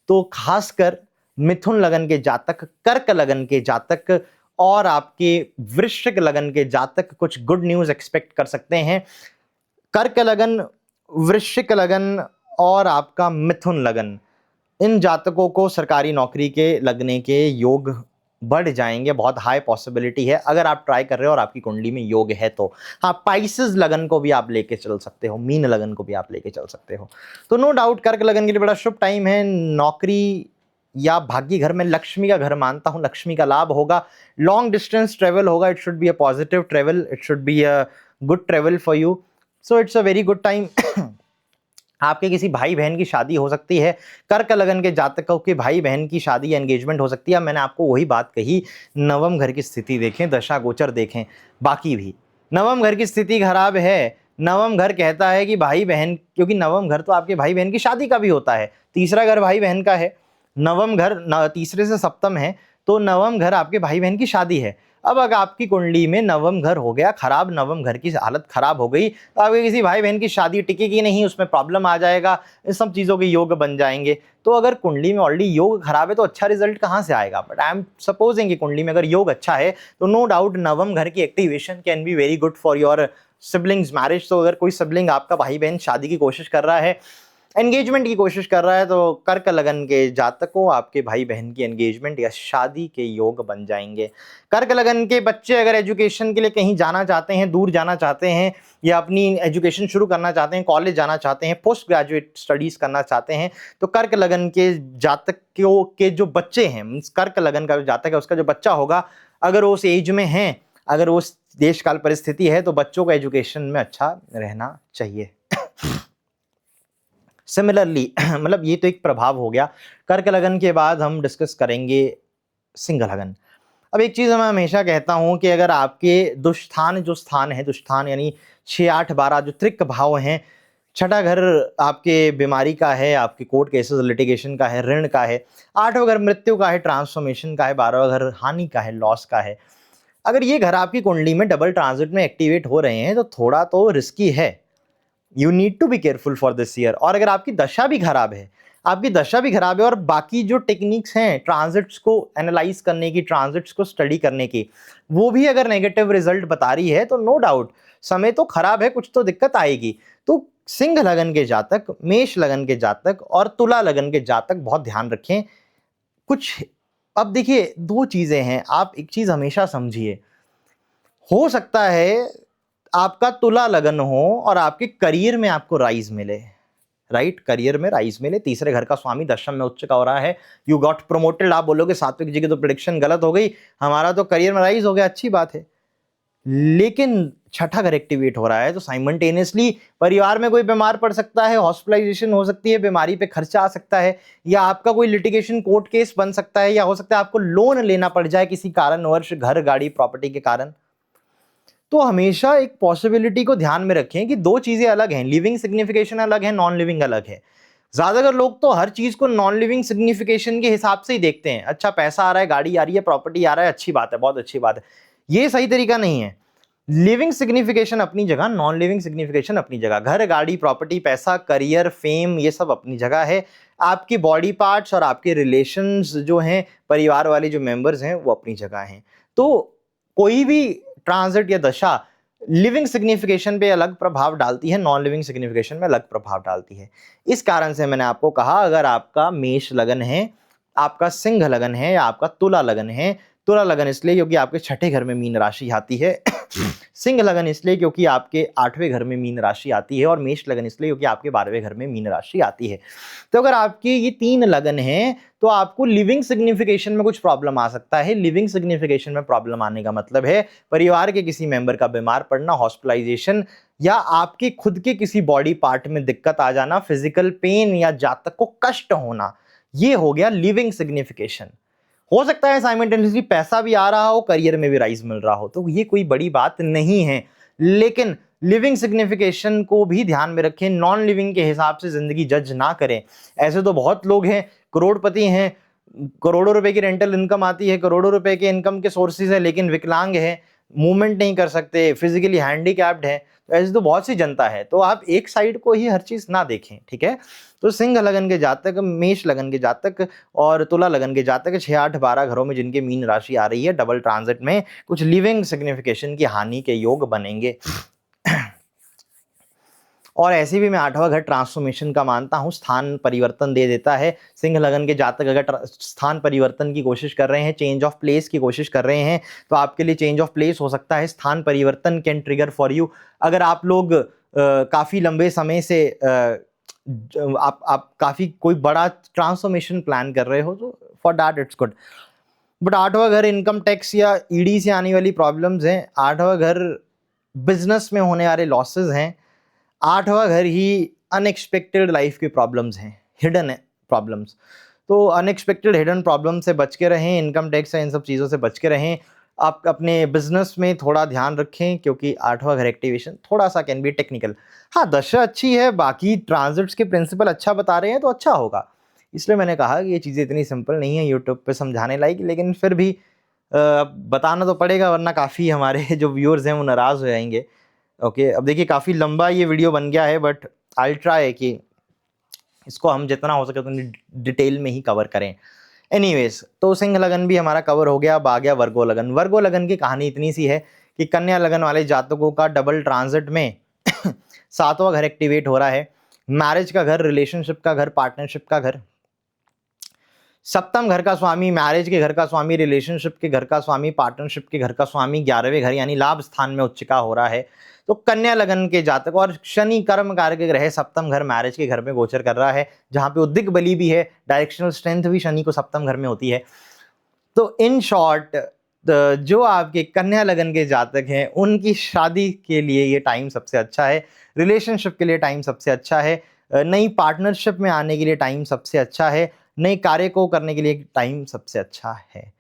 तो खासकर मिथुन लगन के जातक, कर्क लगन के जातक और आपके वृश्चिक लगन के जातक कुछ गुड न्यूज एक्सपेक्ट कर सकते हैं। कर्क लगन, वृश्चिक लगन और आपका मिथुन लगन, इन जातकों को सरकारी नौकरी के लगने के योग बढ़ जाएंगे, बहुत हाई पॉसिबिलिटी है अगर आप ट्राई कर रहे हो और आपकी कुंडली में योग है तो। हाँ, पाइसेस लगन को भी आप लेके चल सकते हो, मीन लगन को भी आप लेके चल सकते हो। तो नो डाउट कर्क लगन के लिए बड़ा शुभ टाइम है। नौकरी या भाग्य घर में लक्ष्मी का घर मानता हूं, लक्ष्मी का लाभ होगा। लॉन्ग डिस्टेंस ट्रेवल होगा, it should be a positive travel, it should be a good travel for you, so it's a very good time. आपके किसी भाई बहन की शादी हो सकती है, कर्क लगन के जातकों के भाई बहन की शादी या एंगेजमेंट हो सकती है। मैंने आपको वही बात कही, नवम घर की स्थिति देखें, दशा गोचर देखें। बाकी भी नवम घर की स्थिति खराब है, नवम घर कहता है कि भाई बहन, क्योंकि नवम घर तो आपके भाई बहन की शादी का भी होता है, तीसरा घर भाई बहन का है, नवम घर तीसरे से सप्तम है, तो नवम घर आपके भाई बहन की शादी है। अब अगर आपकी कुंडली में नवम घर हो गया खराब, नवम घर की हालत खराब हो गई, तो आपके किसी भाई बहन की शादी टिकेगी नहीं, उसमें प्रॉब्लम आ जाएगा, इस सब चीज़ों के योग बन जाएंगे। तो अगर कुंडली में ऑलरेडी योग खराब है तो अच्छा रिजल्ट कहाँ से आएगा? बट आई एम सपोजिंग कि कुंडली में अगर योग अच्छा है तो नो डाउट नवम घर की activation can be very good for your siblings marriage. तो अगर कोई सिबलिंग आपका भाई बहन शादी की कोशिश कर रहा है, एंगेजमेंट की कोशिश कर रहा है, तो कर्क लगन के जातकों आपके भाई बहन की एंगेजमेंट या शादी के योग बन जाएंगे। कर्क लगन के बच्चे अगर एजुकेशन के लिए कहीं जाना चाहते हैं, दूर जाना चाहते हैं, या अपनी एजुकेशन शुरू करना चाहते हैं, कॉलेज जाना चाहते हैं, पोस्ट ग्रेजुएट स्टडीज करना चाहते हैं, तो कर्क लगन के जातकों के जो बच्चे हैं, मींस कर्क लगन का जो जातक है उसका जो बच्चा होगा, अगर वो उस एज में है, अगर वो उस देश काल परिस्थिति है, तो बच्चों को एजुकेशन में अच्छा रहना चाहिए। सिमिलरली मतलब ये तो एक प्रभाव हो गया। कर्क लगन के बाद हम डिस्कस करेंगे सिंह लगन। अब एक चीज़ मैं हमेशा कहता हूं कि अगर आपके दुष्स्थान जो स्थान है, दुष्स्थान यानी 6, 8, 12 जो त्रिक भाव हैं, छठा घर आपके बीमारी का है, आपके कोर्ट केसेस लिटिगेशन का है, ऋण का है, आठवां घर मृत्यु का है, ट्रांसफॉर्मेशन का है, 12वां घर हानि का है, लॉस का है। अगर ये घर आपकी कुंडली में डबल ट्रांजिट में एक्टिवेट हो रहे हैं तो थोड़ा तो रिस्की है, you need to be careful for this year. और अगर आपकी दशा भी खराब है, आपकी दशा भी खराब है और बाकी जो टेक्निक्स हैं ट्रांजिट्स को एनालाइज करने की, ट्रांजिट्स को स्टडी करने की, वो भी अगर नेगेटिव रिजल्ट बता रही है, तो नो डाउट समय तो खराब है, कुछ तो दिक्कत आएगी। तो सिंह लगन के जातक, मेष लगन के जातक और तुला लगन के जातक बहुत ध्यान रखें कुछ। अब देखिए, दो चीजें हैं, आप एक चीज हमेशा समझिए, हो सकता है आपका तुला लगन हो और आपके करियर में आपको राइज मिले, राइट, करियर में राइज मिले, तीसरे घर का स्वामी दशम में उच्च का हो रहा है, यू गॉट प्रोमोटेड। आप बोलोगे सात्विक जी की तो प्रेडिक्शन गलत हो गई, हमारा तो करियर में राइज हो गया, अच्छी बात है, लेकिन छठा घर एक्टिवेट हो रहा है, तो साइमल्टेनियसली परिवार में कोई बीमार पड़ सकता है, हॉस्पिटलाइजेशन हो सकती है, बीमारी पे खर्चा आ सकता है, या आपका कोई लिटिगेशन कोर्ट केस बन सकता है, या हो सकता है आपको लोन लेना पड़ जाए किसी कारणवश, घर, गाड़ी, प्रॉपर्टी के कारण। तो हमेशा एक पॉसिबिलिटी को ध्यान में रखें कि दो चीजें अलग हैं, लिविंग सिग्निफिकेशन अलग है, नॉन लिविंग अलग है। ज्यादातर लोग तो हर चीज को नॉन लिविंग सिग्निफिकेशन के हिसाब से ही देखते हैं, अच्छा पैसा आ रहा है, गाड़ी आ रही है, प्रॉपर्टी आ रहा है, अच्छी बात है, बहुत अच्छी बात है। ये सही तरीका नहीं है। लिविंग सिग्निफिकेशन अपनी जगह, नॉन लिविंग सिग्निफिकेशन अपनी जगह, घर, गाड़ी, प्रॉपर्टी, पैसा, करियर, फेम, ये सब अपनी जगह है। आपकी बॉडी पार्ट्स और आपके रिलेशंस जो हैं, परिवार वाले जो मेंबर्स हैं, वो अपनी जगह हैं। तो कोई भी ट्रांजिट या दशा लिविंग सिग्निफिकेशन पे अलग प्रभाव डालती है, नॉन लिविंग सिग्निफिकेशन में अलग प्रभाव डालती है। इस कारण से मैंने आपको कहा, अगर आपका मेष लगन है, आपका सिंह लगन है, या आपका तुला लगन है, तुला लगन इसलिए क्योंकि आपके छठे घर में मीन राशि आती है, सिंह लगन इसलिए क्योंकि आपके 8वें घर में मीन राशि आती है, और मेष लगन इसलिए क्योंकि आपके 12वें घर में मीन राशि आती है। तो अगर आपकी ये 3 लगन है तो आपको लिविंग सिग्निफिकेशन में कुछ प्रॉब्लम आ सकता है। लिविंग सिग्निफिकेशन में प्रॉब्लम आने का मतलब है परिवार के किसी मेंबर का बीमार पड़ना, हॉस्पिटलाइजेशन, या आपके खुद के किसी बॉडी पार्ट में दिक्कत आ जाना, फिजिकल पेन, या जातक को कष्ट होना। ये हो गया लिविंग सिग्निफिकेशन। हो सकता है साइमल्टेनियसली पैसा भी आ रहा हो, करियर में भी राइज मिल रहा हो, तो ये कोई बड़ी बात नहीं है, लेकिन लिविंग सिग्निफिकेशन को भी ध्यान में रखें, नॉन लिविंग के हिसाब से जिंदगी जज ना करें। ऐसे तो बहुत लोग हैं, करोड़पति हैं, करोड़ों रुपए की रेंटल इनकम आती है, करोड़ों रुपए के इनकम के सोर्सेज है, लेकिन विकलांग है, मूवमेंट नहीं कर सकते, फिजिकली हैंडीकैप्ड है। तो ऐसी तो बहुत सी जनता है, तो आप एक साइड को ही हर चीज ना देखें, ठीक है। तो सिंह लगन के जातक, मेष लगन के जातक और तुला लगन के जातक 6, 8, 12 घरों में जिनके मीन राशि आ रही है, डबल ट्रांजिट में कुछ लिविंग सिग्निफिकेशन की हानि के योग बनेंगे। और ऐसे भी मैं आठवां घर ट्रांसफॉर्मेशन का मानता हूँ, स्थान परिवर्तन दे देता है। सिंह लगन के जातक अगर स्थान परिवर्तन की कोशिश कर रहे हैं, चेंज ऑफ प्लेस की कोशिश कर रहे हैं, तो आपके लिए चेंज ऑफ प्लेस हो सकता है, स्थान परिवर्तन कैन ट्रिगर फॉर यू। अगर आप लोग काफ़ी लंबे समय से आप काफ़ी कोई बड़ा ट्रांसफॉर्मेशन प्लान कर रहे हो, तो for that it's good. But आठवां घर इनकम टैक्स या ईडी से आने वाली प्रॉब्लम्स हैं, आठवां घर बिजनेस में होने वाले लॉसेस हैं, आठवां घर ही अनएक्सपेक्टेड लाइफ की प्रॉब्लम्स हैं, हिडन प्रॉब्लम्स। तो अनएक्सपेक्टेड हिडन प्रॉब्लम से बच के रहें, इनकम टैक्स इन सब चीज़ों से बच के रहें। आप अपने बिजनेस में थोड़ा ध्यान रखें, क्योंकि आठवां घर एक्टिवेशन थोड़ा सा कैन बी टेक्निकल। हाँ, दशा अच्छी है, बाकी ट्रांजिट्स के प्रिंसिपल अच्छा बता रहे हैं तो अच्छा होगा। इसलिए मैंने कहा कि ये चीज़ें इतनी सिंपल नहीं है यूट्यूब पे समझाने लायक, लेकिन फिर भी बताना तो पड़ेगा, वरना काफ़ी हमारे जो व्यूअर्स हैं वो नाराज़ हो जाएंगे। ओके, अब देखिए काफ़ी लंबा ये वीडियो बन गया है, बट आई ट्राई कि इसको हम जितना हो सके उतनी डिटेल में ही कवर करें। एनीवेज, तो सिंह लगन भी हमारा कवर हो गया। अब आ गया वर्गो लगन। वर्गो लगन की कहानी इतनी सी है कि कन्या लगन वाले जातकों का डबल ट्रांजिट में सातवां घर एक्टिवेट हो रहा है। मैरिज का घर, रिलेशनशिप का घर, पार्टनरशिप का घर, सप्तम घर का स्वामी, मैरिज के घर का स्वामी, रिलेशनशिप के घर का स्वामी, पार्टनरशिप के घर का स्वामी 11वें घर यानी लाभ स्थान में उच्च का हो रहा है। तो कन्या लगन के जातक, और शनि कर्म कारक ग्रह सप्तम घर मैरिज के घर में गोचर कर रहा है, जहां पे उद्दिक बली भी है, डायरेक्शनल स्ट्रेंथ भी शनि को सप्तम घर में होती है। तो इन शॉर्ट, जो आपके कन्या लगन के जातक हैं उनकी शादी के लिए ये टाइम सबसे अच्छा है, रिलेशनशिप के लिए टाइम सबसे अच्छा है, नई पार्टनरशिप में आने के लिए टाइम सबसे अच्छा है, नए कार्य को करने के लिए टाइम सबसे अच्छा है,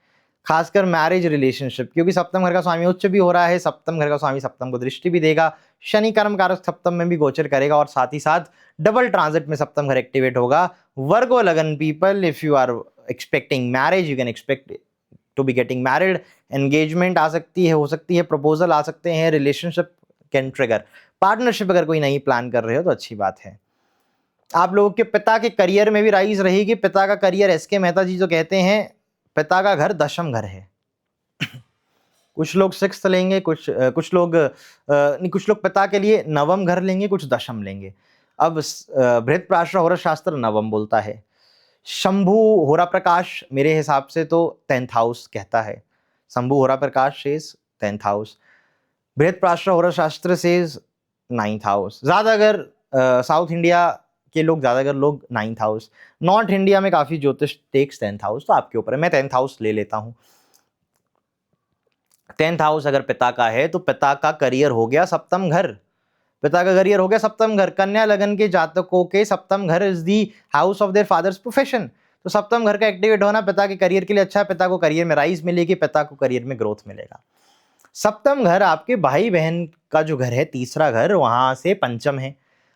खासकर मैरिज रिलेशनशिप, क्योंकि सप्तम घर का स्वामी उच्च भी हो रहा है, सप्तम घर का स्वामी सप्तम को दृष्टि भी देगा, शनि कर्म कारक सप्तम में भी गोचर करेगा, और साथ ही साथ डबल ट्रांजिट में सप्तम घर एक्टिवेट होगा। वर्गो लगन people, if you are expecting marriage, you can expect to be getting married, engagement आ सकती है, हो सकती है, प्रपोजल आ सकते हैं, रिलेशनशिप कैन ट्रिगर, पार्टनरशिप अगर कोई नई प्लान कर रहे हो तो अच्छी बात है। आप लोगों के पिता के करियर में भी राइज रहेगी। पिता का करियर, एसके मेहता जी जो कहते हैं, पिता का घर दशम घर है। कुछ लोग सिक्स्थ लेंगे, कुछ लोग कुछ लोग पिता के लिए नवम घर लेंगे, कुछ दशम लेंगे। अब बृहत्प्राशर होरा शास्त्र नवम बोलता है। शंभु होरा प्रकाश मेरे हिसाब से तो 10th हाउस कहता है। शंभु होरा प्रकाश सेज 10th हाउस, बृहत्प्राशर होरा शास्त्र सेज 9th हाउस। ज्यादा अगर साउथ इंडिया के लोग, ज्यादातर लोग 9th हाउस, नॉर्थ इंडिया में काफी ज्योतिष टेक्स 10th हाउस, तो आपके ऊपर है। मैं 10th हाउस ले लेता हूं। 10th हाउस अगर पिता का है तो पिता का करियर हो गया सप्तम घर, पिता का करियर हो गया सप्तम घर। कन्या लगन के जातकों के सप्तम घर is the house of their father's profession, तो सप्तम घर का एक्टिवेट होना पिता के करियर के लिए अच्छा है। पिता को करियर में राइज मिलेगी, पिता को करियर में ग्रोथ मिलेगा। सप्तम घर आपके भाई बहन का जो घर है, तीसरा घर, वहां से पंचम है।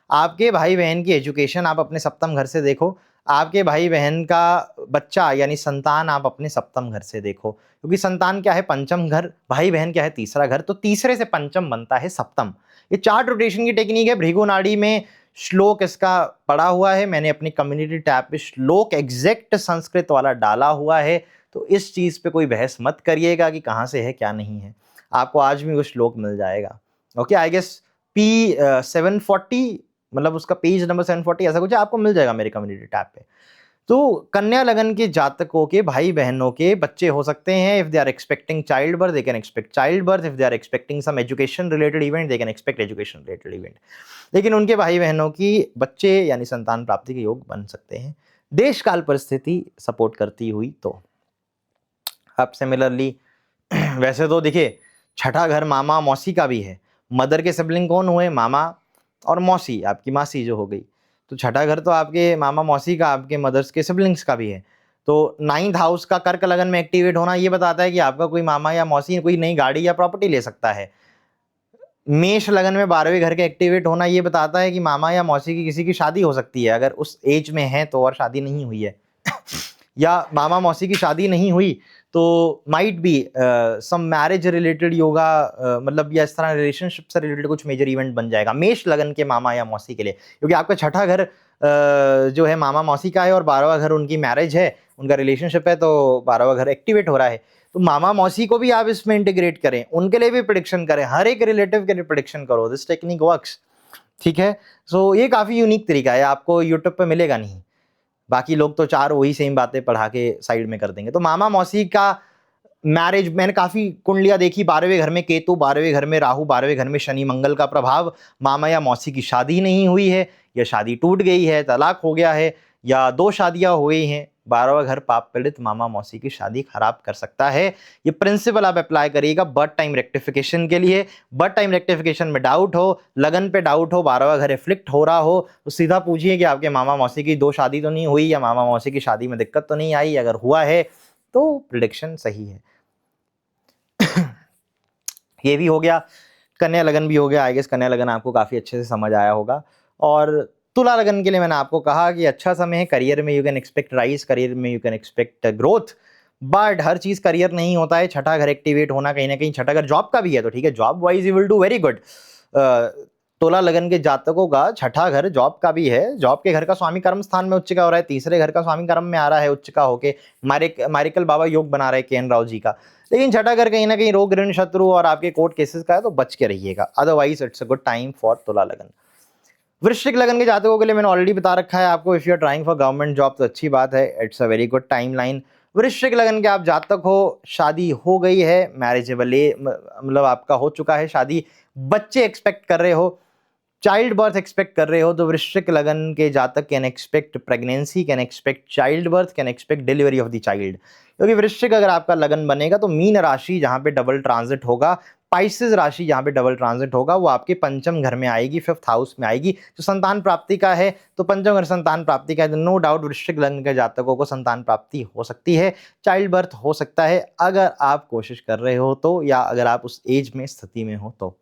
आपके भाई बहन की एजुकेशन आप अपने सप्तम घर से देखो, आपके भाई बहन का बच्चा यानी संतान आप अपने सप्तम घर से देखो, क्योंकि संतान क्या है, पंचम घर, भाई बहन क्या है, तीसरा घर, तो तीसरे से पंचम बनता है सप्तम। ये चार्ट रोटेशन की टेक्निक है। भृगु नाड़ी में श्लोक इसका पड़ा हुआ है, मैंने अपनी कम्युनिटी टैब पे श्लोक एग्जैक्ट संस्कृत वाला डाला हुआ है, तो इस चीज पे कोई बहस मत करिएगा कि कहाँ से है क्या नहीं है, आपको आज भी वो श्लोक मिल जाएगा। ओके, आई गेस P740, मतलब उसका पेज नंबर 740 ऐसा कुछ है, आपको मिल जाएगा मेरे कम्युनिटी टैब पे। तो कन्या लगन के जातकों के भाई बहनों के बच्चे हो सकते हैं। If they are expecting child birth, they can expect child birth. If they are expecting some education related event, they can expect education related event. लेकिन उनके भाई बहनों की बच्चे यानी संतान प्राप्ति के योग बन सकते हैं, देश काल परिस्थिति सपोर्ट करती हुई तो। अब सिमिलरली वैसे तो देखिए, छठा घर मामा मौसी का भी है। मदर के सिबलिंग कौन हुए, मामा और मौसी, आपकी मासी जो हो गई। तो छठा घर तो आपके मामा मौसी का, आपके मदर्स के सिबलिंग्स का भी है। तो 9th हाउस का कर्क लगन में एक्टिवेट होना ये बताता है कि आपका कोई मामा या मौसी कोई नई गाड़ी या प्रॉपर्टी ले सकता है। मेष लगन में 12वें घर के एक्टिवेट होना ये बताता है कि मामा या मौसी की किसी की शादी हो सकती है, अगर उस एज में है तो, और शादी नहीं हुई है या मामा मौसी की शादी नहीं हुई तो might be some marriage related yoga, मतलब या इस तरह रिलेशनशिप से रिलेटेड कुछ मेजर इवेंट बन जाएगा मेष लगन के मामा या मौसी के लिए, क्योंकि आपका छठा घर जो है मामा मौसी का है और 12वां घर उनकी मैरिज है, उनका रिलेशनशिप है, तो 12वां घर एक्टिवेट हो रहा है। तो मामा मौसी को भी आप इसमें इंटीग्रेट करें, उनके लिए भी प्रेडिक्शन करें, हर एक रिलेटिव के लिए प्रेडिक्शन करो, दिस टेक्निक वर्क्स। ठीक है। सो ये काफ़ी यूनिक तरीका है, आपको यूट्यूब पे मिलेगा नहीं। बाकी लोग तो चार वही सेम बातें पढ़ा के साइड में कर देंगे। तो मामा मौसी का मैरिज, मैंने काफ़ी कुंडलियाँ देखी, 12वें घर में केतु, 12वें घर में राहु, 12वें घर में शनि मंगल का प्रभाव, मामा या मौसी की शादी नहीं हुई है, या शादी टूट गई है, तलाक हो गया है, या 2 शादियाँ हो गई हैं। 12वां घर पाप पीड़ित मामा मौसी की शादी खराब कर सकता है। ये प्रिंसिपल आप अप्लाई करिएगा बर्थ टाइम रेक्टिफिकेशन के लिए। बर्थ टाइम रेक्टिफिकेशन में डाउट हो, लगन पे डाउट हो, 12वां घर एफ्लिक्ट हो रहा हो, तो सीधा पूछिए कि आपके मामा मौसी की 2 शादी तो नहीं हुई, या मामा मौसी की शादी में दिक्कत तो नहीं आई। अगर हुआ है तो प्रिडिक्शन सही है। ये भी हो गया, कन्या लगन भी हो गया। आई गेस कन्या लगन आपको काफ़ी अच्छे से समझ आया होगा। और तुला लगन के लिए मैंने आपको कहा कि अच्छा समय है, करियर में you can expect rise, career में you can expect growth. But हर चीज़ करियर नहीं होता है, छठा घर एक्टिवेट होना कहीं ना कहीं, छठा घर जॉब का भी है तो ठीक है, job wise you will do very good. तुला लगन के जातकों का छठा घर जॉब का भी है, जॉब के घर का स्वामी कर्म स्थान में उच्च का हो रहा है, तीसरे घर का स्वामी कर्म में आ रहा है उच्च का होके, मारिकल बाबा योग बना रहे के एन राव जी का। लेकिन छठा घर कहीं ना कहीं रोग ऋण शत्रु और आपके कोर्ट केसेस का है, तो बच के रहिएगा, otherwise it's a good time for तुला लगन। वृश्चिक लगन के जातकों के लिए मैंने ऑलरेडी बता रखा है आपको, if you are trying for government job तो अच्छी बात है, it's a very good time line. वृश्चिक लगन के आप जातक हो, शादी हो गई है, मैरिजेबल मतलब आपका हो चुका है शादी, बच्चे एक्सपेक्ट कर रहे हो, चाइल्ड बर्थ एक्सपेक्ट कर रहे हो, तो वृश्चिक लगन के जातक can expect pregnancy, can expect child birth, can expect delivery of the child. क्योंकि वृश्चिक अगर आपका लगन बनेगा तो मीन राशि जहां पे डबल ट्रांजिट होगा, पाइसेस राशि जहां पे डबल ट्रांजिट होगा, वो आपके पंचम घर में आएगी, 5th हाउस में आएगी, जो संतान प्राप्ति का है। तो पंचम घर संतान प्राप्ति का है, तो नो डाउट वृश्चिक लगन के जातकों को संतान प्राप्ति हो सकती है, चाइल्ड बर्थ हो सकता है, अगर आप कोशिश कर रहे हो तो, या अगर आप उस एज में स्थिति में हो तो।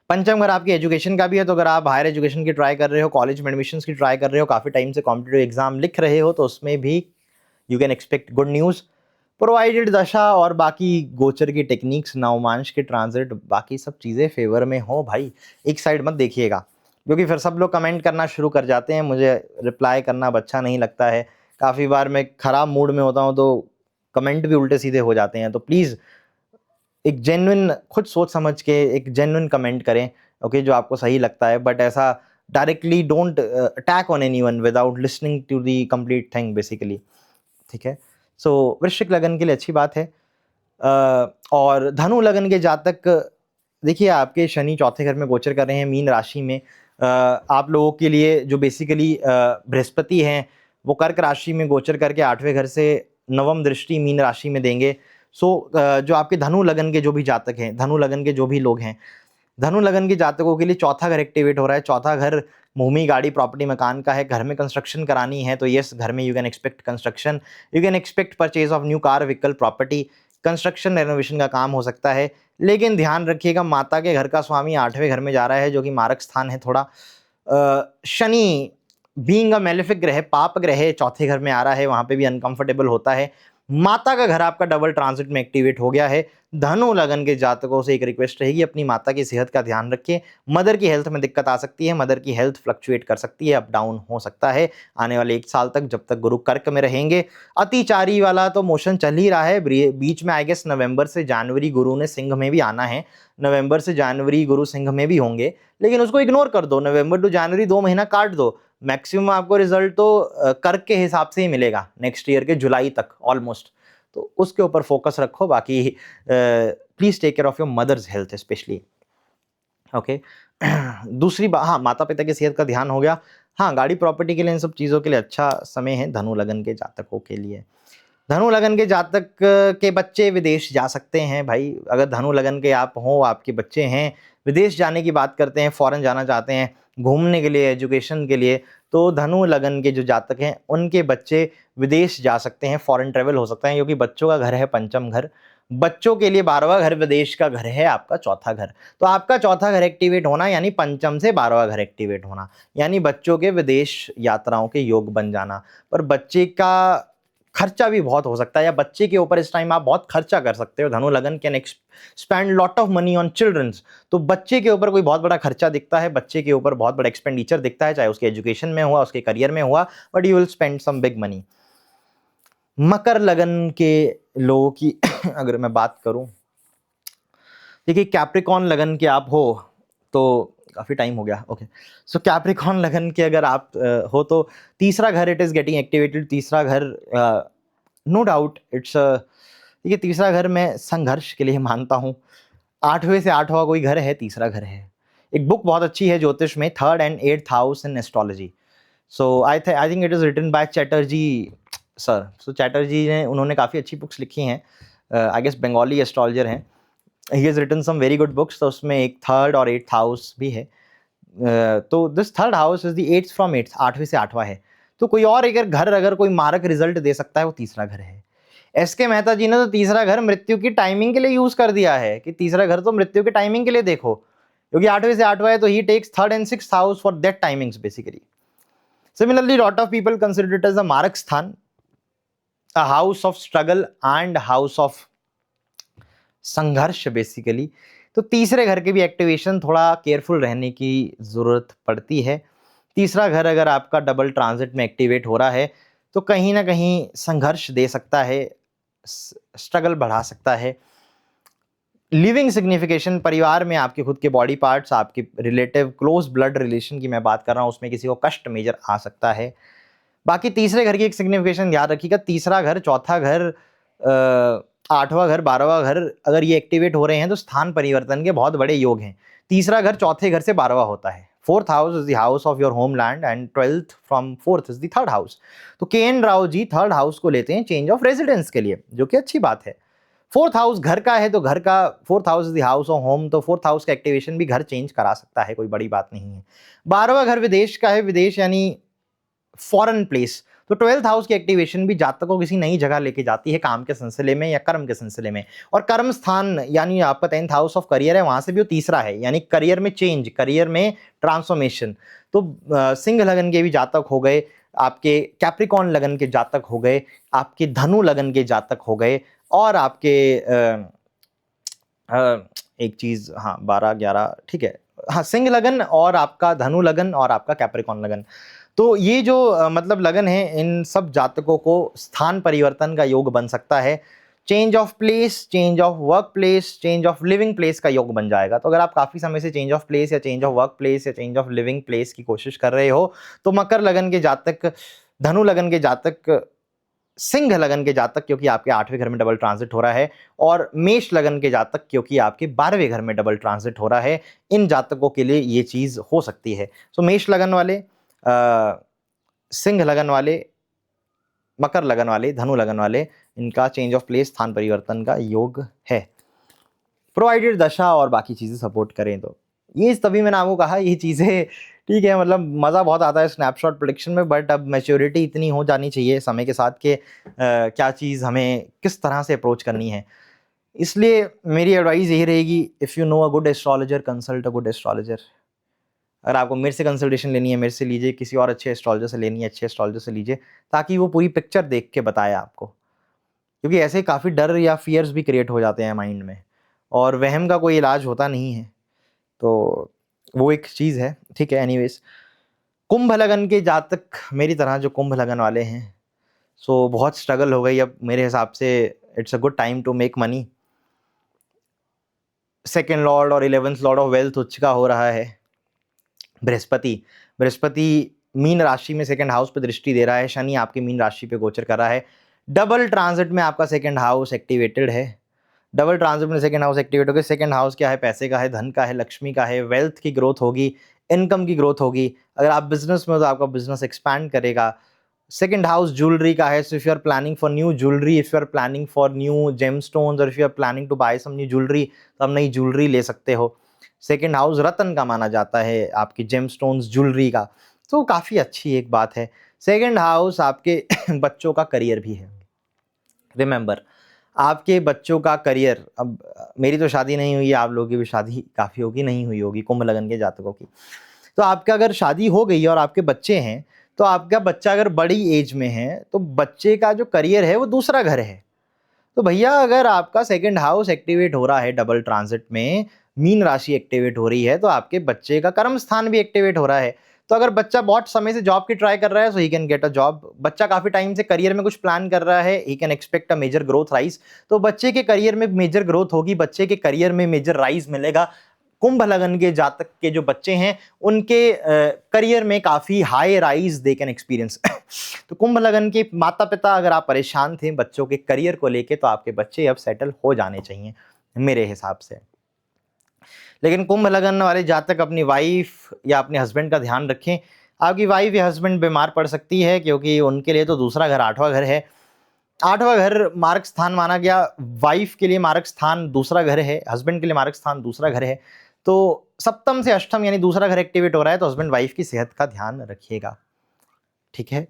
पंचम घर आपकी एजुकेशन का भी है, तो अगर आप हायर एजुकेशन की ट्राई कर रहे हो, कॉलेज में एडमिशंस की ट्राई कर रहे हो, काफ़ी टाइम से कॉम्पिटेटिव एग्जाम लिख रहे हो, तो उसमें भी you can expect good news, provided दशा और बाकी गोचर की टेक्निक्स, नवमांश के ट्रांजिट, बाकी सब चीज़ें फेवर में हो। भाई एक साइड मत देखिएगा, क्योंकि फिर सब लोग कमेंट करना शुरू कर जाते हैं, मुझे रिप्लाई करना अब अच्छा नहीं लगता है। काफ़ी बार मैं ख़राब मूड में होता हूँ तो कमेंट भी उल्टे सीधे हो जाते हैं, तो प्लीज़ एक जेन्युइन खुद सोच समझ के एक जेन्युइन कमेंट करें, ओके, जो आपको सही लगता है, बट ऐसा directly don't attack on anyone without listening to the complete thing basically, ठीक है। सो वृश्चिक लगन के लिए अच्छी बात है। और धनु लगन के जातक, देखिए आपके शनि चौथे घर में गोचर कर रहे हैं मीन राशि में। आप लोगों के लिए जो बेसिकली बृहस्पति हैं वो कर्क राशि में गोचर करके 8वें घर से नवम दृष्टि मीन राशि में देंगे। सो जो आपके धनु लगन के जो भी जातक हैं, धनु लगन के जो भी लोग हैं, धनु लगन के जातकों के लिए चौथा घर एक्टिवेट हो रहा है। चौथा घर भूमि गाड़ी प्रॉपर्टी मकान का है, घर में कंस्ट्रक्शन करानी है तो यस, घर में you can expect construction, you can expect purchase of new car vehicle property, construction renovation का काम हो सकता है। लेकिन ध्यान रखिएगा, माता के घर का स्वामी 8वें घर में जा रहा है, जो कि मारक स्थान है थोड़ा। शनि बीइंग अ मेलेफिक ग्रह, पाप ग्रह, चौथे घर में आ रहा है, वहां पे भी अनकंफर्टेबल होता है। माता का घर आपका डबल ट्रांजिट में एक्टिवेट हो गया है। धनु लगन के जातकों से एक रिक्वेस्ट रहेगी, अपनी माता की सेहत का ध्यान रखिए। मदर की हेल्थ में दिक्कत आ सकती है, मदर की हेल्थ फ्लक्चुएट कर सकती है, अप डाउन हो सकता है आने वाले 1 साल तक, जब तक गुरु कर्क में रहेंगे। अतिचारी वाला तो मोशन चल ही रहा है, बीच में आई गेस नवंबर से जनवरी गुरु ने सिंह में भी आना है, नवंबर से जनवरी गुरु सिंह में भी होंगे, लेकिन उसको इग्नोर कर दो, नवंबर टू जनवरी 2 महीना काट दो, मैक्सिमम आपको रिजल्ट तो कर्क के हिसाब से ही मिलेगा नेक्स्ट ईयर के जुलाई तक ऑलमोस्ट, तो उसके ऊपर फोकस रखो। बाकी please take care of your mother's health specially, okay. दूसरी बात, हाँ, माता पिता की सेहत का ध्यान हो गया। हाँ, गाड़ी प्रॉपर्टी के लिए, इन सब चीज़ों के लिए अच्छा समय है धनु लगन के जातकों के लिए। धनु लगन के जातक के बच्चे विदेश जा सकते हैं भाई, अगर धनु लगन के आप हो, आपके बच्चे हैं, विदेश जाने की बात करते हैं, फॉरेन जाना चाहते हैं घूमने के लिए, एजुकेशन के लिए, तो धनु लगन के जो जातक हैं उनके बच्चे विदेश जा सकते हैं, फॉरेन ट्रेवल हो सकता है, क्योंकि बच्चों का घर है पंचम घर, बच्चों के लिए 12वां घर विदेश का घर है आपका चौथा घर। तो आपका चौथा घर एक्टिवेट होना यानी पंचम से 12वां घर एक्टिवेट होना, यानी बच्चों के विदेश यात्राओं के योग बन जाना। पर बच्चे का खर्चा भी बहुत हो सकता है, या बच्चे के ऊपर इस टाइम आप बहुत खर्चा कर सकते हो। धनु लगन can spend lot of money on children's, तो बच्चे के ऊपर कोई बहुत बड़ा खर्चा दिखता है, बच्चे के ऊपर बहुत बड़ा एक्सपेंडिचर दिखता है, चाहे उसके एजुकेशन में हुआ, उसके करियर में हुआ, but you will spend some big money. मकर लगन के लोगों की अगर मैं बात करूं, देखिए कैप्रिकॉन लगन के आप हो, तो काफ़ी टाइम हो गया। ओके, सो कैप्रिकॉन लगन के अगर आप हो तो तीसरा घर इट इज़ गेटिंग एक्टिवेटेड। तीसरा घर नो डाउट इट्स देखिए, तीसरा घर मैं संघर्ष के लिए मानता हूँ। 8वें से 8वां कोई घर है, तीसरा घर है। एक बुक बहुत अच्छी है ज्योतिष में, 3rd and 8th house in astrology. So I think it is written by Chatterjee sir. So Chatterjee ने उन्होंने काफ़ी अच्छी बुक्स लिखी हैं। आई गेस बंगाली एस्ट्रोलॉजर हैं। He has written some very good books. तो उसमें एक 3rd और 8th हाउस भी है। तो this 3rd house is the 8th from 8th, 8वें से 8वां है। तो कोई और अगर घर अगर कोई मारक रिजल्ट दे सकता है वो तीसरा घर है। एस के मेहता जी ने तो तीसरा घर मृत्यु की टाइमिंग के लिए यूज कर दिया है कि तीसरा घर तो मृत्यु की टाइमिंग के लिए देखो, क्योंकि 8वें से 8वां है तो he takes 3rd and 6th house for that timings basically. Similarly lot of people consider it as a मारक स्थान, a house of struggle and house of संघर्ष बेसिकली। तो तीसरे घर के भी एक्टिवेशन थोड़ा केयरफुल रहने की जरूरत पड़ती है। तीसरा घर अगर आपका डबल ट्रांजिट में एक्टिवेट हो रहा है तो कहीं ना कहीं संघर्ष दे सकता है, स्ट्रगल बढ़ा सकता है। लिविंग सिग्निफिकेशन, परिवार में आपके खुद के बॉडी पार्ट्स, आपके रिलेटिव क्लोज ब्लड रिलेशन की मैं बात कर रहा हूँ, उसमें किसी को कष्ट मेजर आ सकता है। बाकी तीसरे घर की एक सिग्निफिकेशन याद रखिएगा, तीसरा घर, चौथा घर, 8वां घर, 12वां घर अगर ये एक्टिवेट हो रहे हैं तो स्थान परिवर्तन के बहुत बड़े योग हैं। तीसरा घर चौथे घर से 12वां होता है। 4th house is the house of your homeland and 12th from 4th is the 3rd house. तो के N Rao ji 3rd house को लेते हैं चेंज ऑफ रेजिडेंस के लिए, जो कि अच्छी बात है। 4th हाउस घर का है तो घर का 4th house is the house of home, तो 4th हाउस का एक्टिवेशन भी घर चेंज करा सकता है, कोई बड़ी बात नहीं है। 12वां घर विदेश का है, विदेश यानी फॉरेन प्लेस। तो 12th हाउस की एक्टिवेशन भी जातक को किसी नई जगह लेके जाती है, काम के सिलसिले में या कर्म के सिलसिले में। और कर्म स्थान यानी आपका 10th हाउस ऑफ करियर है, वहां से भी वो तीसरा है, यानी करियर में चेंज, करियर में ट्रांसफॉर्मेशन। तो सिंह लगन के भी जातक हो गए, आपके कैप्रिकॉन लगन के जातक हो गए, आपके धनु लगन के जातक हो गए, और आपके एक चीज, हाँ 12-11 ठीक है, हाँ सिंह लगन और आपका धनु लगन और आपका कैप्रिकॉन लगन। तो ये जो मतलब लगन है, इन सब जातकों को स्थान परिवर्तन का योग बन सकता है। Change of place, change of work place, change of living place का योग बन जाएगा। तो अगर आप काफ़ी समय से चेंज ऑफ प्लेस या चेंज ऑफ वर्क प्लेस या चेंज ऑफ लिविंग प्लेस की कोशिश कर रहे हो, तो मकर लगन के जातक, धनु लगन के जातक, सिंह लगन के जातक क्योंकि आपके 8वें घर में डबल ट्रांजिट हो रहा है, और मेष लगन के जातक क्योंकि आपके 12वें घर में डबल ट्रांजिट हो रहा है, इन जातकों के लिए ये चीज़ हो सकती है। तो मेष लगन वाले, सिंह लगन वाले, मकर लगन वाले, धनु लगन वाले, इनका चेंज ऑफ प्लेस, स्थान परिवर्तन का योग है, प्रोवाइडेड दशा और बाकी चीज़ें सपोर्ट करें। तो ये तभी मैंने आपको कहा ये चीज़ें ठीक है, मतलब मज़ा बहुत आता है स्नैपशॉट प्रेडिक्शन में, बट अब मैच्योरिटी इतनी हो जानी चाहिए समय के साथ कि क्या चीज़ हमें किस तरह से अप्रोच करनी है। इसलिए मेरी एडवाइस यही रहेगी, if you know a good astrologer, consult a good astrologer. अगर आपको मेरे से कंसल्टेशन लेनी है, मेरे से लीजिए, किसी और अच्छे एस्ट्रोलॉजर से लेनी है, अच्छे एस्ट्रोलॉजर से लीजिए, ताकि वो पूरी पिक्चर देख के बताए आपको, क्योंकि ऐसे काफ़ी डर या फियर्स भी क्रिएट हो जाते हैं माइंड में, और वहम का कोई इलाज होता नहीं है। तो वो एक चीज़ है, ठीक है। एनीवेज, कुंभ लगन के जातक मेरी तरह जो कुंभ लगन वाले हैं, सो बहुत स्ट्रगल हो गई अब मेरे हिसाब से। It's a good time to make money. Second lord और 11th लॉर्ड ऑफ वेल्थ उच्च का हो रहा है बृहस्पति। बृहस्पति मीन राशि में सेकंड हाउस पे दृष्टि दे रहा है, शनि आपके मीन राशि पे गोचर कर रहा है, डबल ट्रांजिट में आपका सेकंड हाउस एक्टिवेटेड है। डबल ट्रांजिट में सेकंड हाउस एक्टिवेट होगा। सेकंड हाउस क्या है? पैसे का है, धन का है, लक्ष्मी का है, वेल्थ की ग्रोथ होगी, इनकम की ग्रोथ होगी। अगर आप बिजनेस में हो तो आपका बिजनेस एक्सपैंड करेगा। सेकंड हाउस ज्वेलरी का है, so if you are planning for new jewellery, if you are planning for new gemstones, और if you are planning to buy some new jewellery, तो आप नई ज्वेलरी ले सकते हो। सेकंड हाउस रतन का माना जाता है, आपकी जेमस्टोन्स ज्वेलरी का, तो काफ़ी अच्छी एक बात है। सेकंड हाउस आपके बच्चों का करियर भी है। रिमेंबर, आपके बच्चों का करियर, अब मेरी तो शादी नहीं हुई है, आप लोगों की भी शादी काफ़ी होगी, नहीं हुई होगी कुंभ लगन के जातकों की। तो आपका अगर शादी हो गई है और आपके बच्चे हैं, तो आपका बच्चा अगर बड़ी एज में है तो बच्चे का जो करियर है वो दूसरा घर है। तो भैया अगर आपका सेकंड हाउस एक्टिवेट हो रहा है डबल ट्रांजिट में, मीन राशि एक्टिवेट हो रही है, तो आपके बच्चे का कर्म स्थान भी एक्टिवेट हो रहा है। तो अगर बच्चा बहुत समय से जॉब की ट्राई कर रहा है, so he can get a job. बच्चा काफी टाइम से करियर में कुछ प्लान कर रहा है, he can expect a major growth rise. तो बच्चे के करियर में मेजर ग्रोथ होगी, बच्चे के करियर में मेजर राइज मिलेगा। कुंभ लगन के जातक के जो बच्चे हैं उनके करियर में काफ़ी high rise they can experience. तो कुंभ लगन के माता पिता अगर आप परेशान थे बच्चों के करियर को लेके, तो आपके बच्चे अब सेटल हो जाने चाहिए मेरे हिसाब से। लेकिन कुंभ लगन वाले जातक अपनी वाइफ या अपने हस्बैंड का ध्यान रखें। आपकी वाइफ या हस्बैंड बीमार पड़ सकती है, क्योंकि उनके लिए तो दूसरा घर 8वां घर है। 8वां घर मार्ग स्थान माना गया। वाइफ के लिए मार्ग स्थान दूसरा घर है, हस्बैंड के लिए मार्ग स्थान दूसरा घर है। तो सप्तम से अष्टम यानी दूसरा घर एक्टिवेट हो रहा है, तो हस्बैंड वाइफ की सेहत का ध्यान रखिएगा। ठीक है,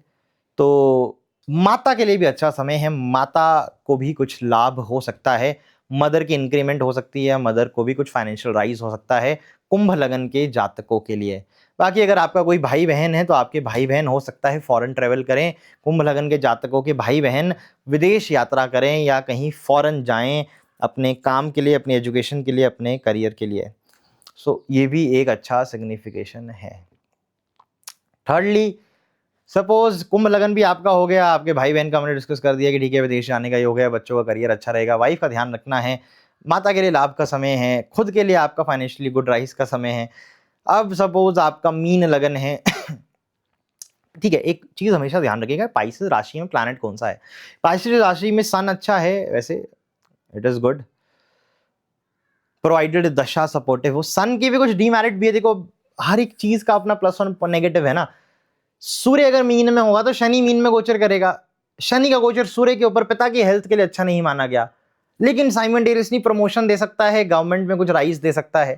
तो माता के लिए भी अच्छा समय है, माता को भी कुछ लाभ हो सकता है, मदर की इंक्रीमेंट हो सकती है, मदर को भी कुछ फाइनेंशियल राइज हो सकता है कुंभ लगन के जातकों के लिए। बाकी अगर आपका कोई भाई बहन है तो आपके भाई बहन हो सकता है फॉरेन ट्रेवल करें। कुंभ लगन के जातकों के भाई बहन विदेश यात्रा करें या कहीं फॉरेन जाएं अपने काम के लिए, अपनी एजुकेशन के लिए, अपने करियर के लिए। सो ये भी एक अच्छा सिग्निफिकेशन है। थर्डली, सपोज कुंभ लगन भी आपका हो गया, आपके भाई बहन का हमने डिस्कस कर दिया कि ठीक है विदेश जाने का ही हो गया, बच्चों का करियर अच्छा रहेगा, वाइफ का ध्यान रखना है, माता के लिए लाभ का समय है, खुद के लिए आपका फाइनेंशियली गुड राइज का समय है। अब सपोज आपका मीन लगन है ठीक है, एक चीज हमेशा ध्यान रखिएगा, पाइसेस राशि में प्लैनेट कौन सा है। पाइसेस राशि में सन अच्छा है, वैसे इट इज गुड प्रोवाइडेड दशा सपोर्टिव हो। सन की भी कुछ डीमेरिट भी है, देखो हर एक चीज का अपना प्लस और नेगेटिव है ना। सूर्य अगर मीन में होगा तो शनि मीन में गोचर करेगा, शनि का गोचर सूर्य के ऊपर पिता की हेल्थ के लिए अच्छा नहीं माना गया, लेकिन साइमल्टेनियसली प्रमोशन दे सकता है, गवर्नमेंट में कुछ राइज दे सकता है,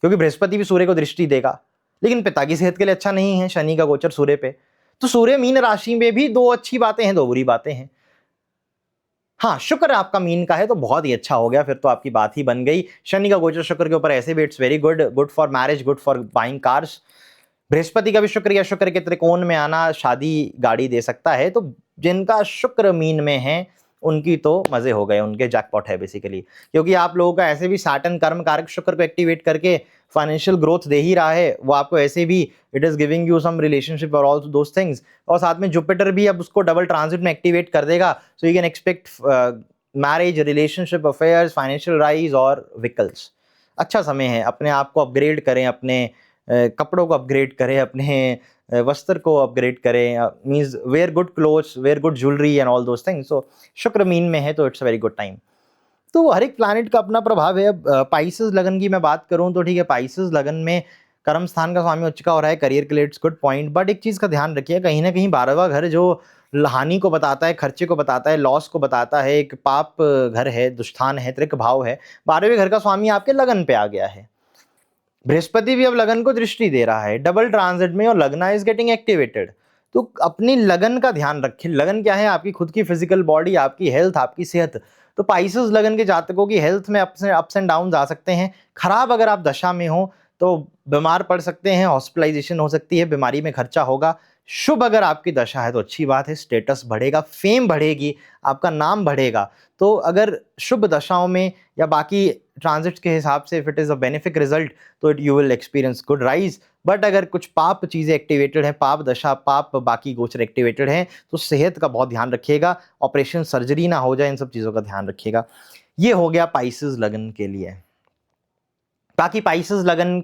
क्योंकि बृहस्पति भी सूर्य को दृष्टि देगा, लेकिन पिता की सेहत के लिए अच्छा नहीं है शनि का गोचर सूर्य पे। तो सूर्य मीन राशि में भी दो अच्छी बातें हैं, दो बुरी बातें हैं। हाँ, शुक्र आपका मीन का है तो बहुत ही अच्छा हो गया, फिर तो आपकी बात ही बन गई। शनि का गोचर शुक्र के ऊपर ऐसे भी it's very good, good for marriage, good for buying cars. Brihaspati का भी शुक्र या शुक्र के त्रिकोण में आना शादी गाड़ी दे सकता है, तो जिनका शुक्र मीन में है उनकी तो मजे हो गए, उनके जैकपॉट है बेसिकली, क्योंकि आप लोगों का ऐसे भी सैटर्न कर्म कारक शुक्र को एक्टिवेट करके फाइनेंशियल ग्रोथ दे ही रहा है, वो आपको ऐसे भी it is giving you some relationship और ऑल दोस थिंग्स, और साथ में जुपिटर भी अब उसको डबल ट्रांजिट में एक्टिवेट कर देगा, सो you can expect marriage, relationship, affairs, financial rise और व्हीकल्स। अच्छा समय है, अपने आप को अपग्रेड करें, अपने कपड़ों को अपग्रेड करें, अपने वस्त्र को अपग्रेड करें, means wear good clothes, wear good jewellery and all those things. So शुक्र मीन में है तो it's a very good time. तो हर एक प्लैनेट का अपना प्रभाव है। अब पाइसेस लगन की मैं बात करूं तो ठीक है, पाइसेस लगन में कर्म स्थान का स्वामी उच्च का हो रहा है, करियर के लिए इट्स गुड पॉइंट, बट एक चीज का ध्यान रखिए, कहीं ना कहीं 12वां घर जो हानि को बताता है, खर्चे को बताता है, लॉस को बताता है, एक पाप घर है, दुष्स्थान है, त्रिक भाव है। 12वें घर का स्वामी आपके लगन पे आ गया है, बृहस्पति भी अब लगन को दृष्टि दे रहा है डबल ट्रांजिट में, और लगना इज गेटिंग एक्टिवेटेड। तो अपनी लगन का ध्यान रखें। लगन क्या है? आपकी खुद की फिजिकल बॉडी, आपकी हेल्थ, आपकी सेहत। तो पाइसेस लगन के जातकों की हेल्थ में अप्स एंड डाउन आ सकते हैं। खराब अगर आप दशा में हो तो बीमार पड़ सकते हैं, हॉस्पिटलाइजेशन हो सकती है, बीमारी में खर्चा होगा। शुभ अगर आपकी दशा है तो अच्छी बात है, स्टेटस बढ़ेगा, फेम बढ़ेगी, आपका नाम बढ़ेगा। तो अगर शुभ दशाओं में या बाकी ट्रांजिट्स के हिसाब से if it is a benefic result तो you will experience good rise. But अगर कुछ पाप चीज़ें एक्टिवेटेड है, पाप दशा, पाप बाकी गोचर एक्टिवेटेड है, तो सेहत का बहुत ध्यान रखिएगा, ऑपरेशन सर्जरी ना हो जाए, इन सब चीज़ों का ध्यान रखिएगा। ये हो गया पाइसेस लगन के लिए। बाकी पाइसेस लगन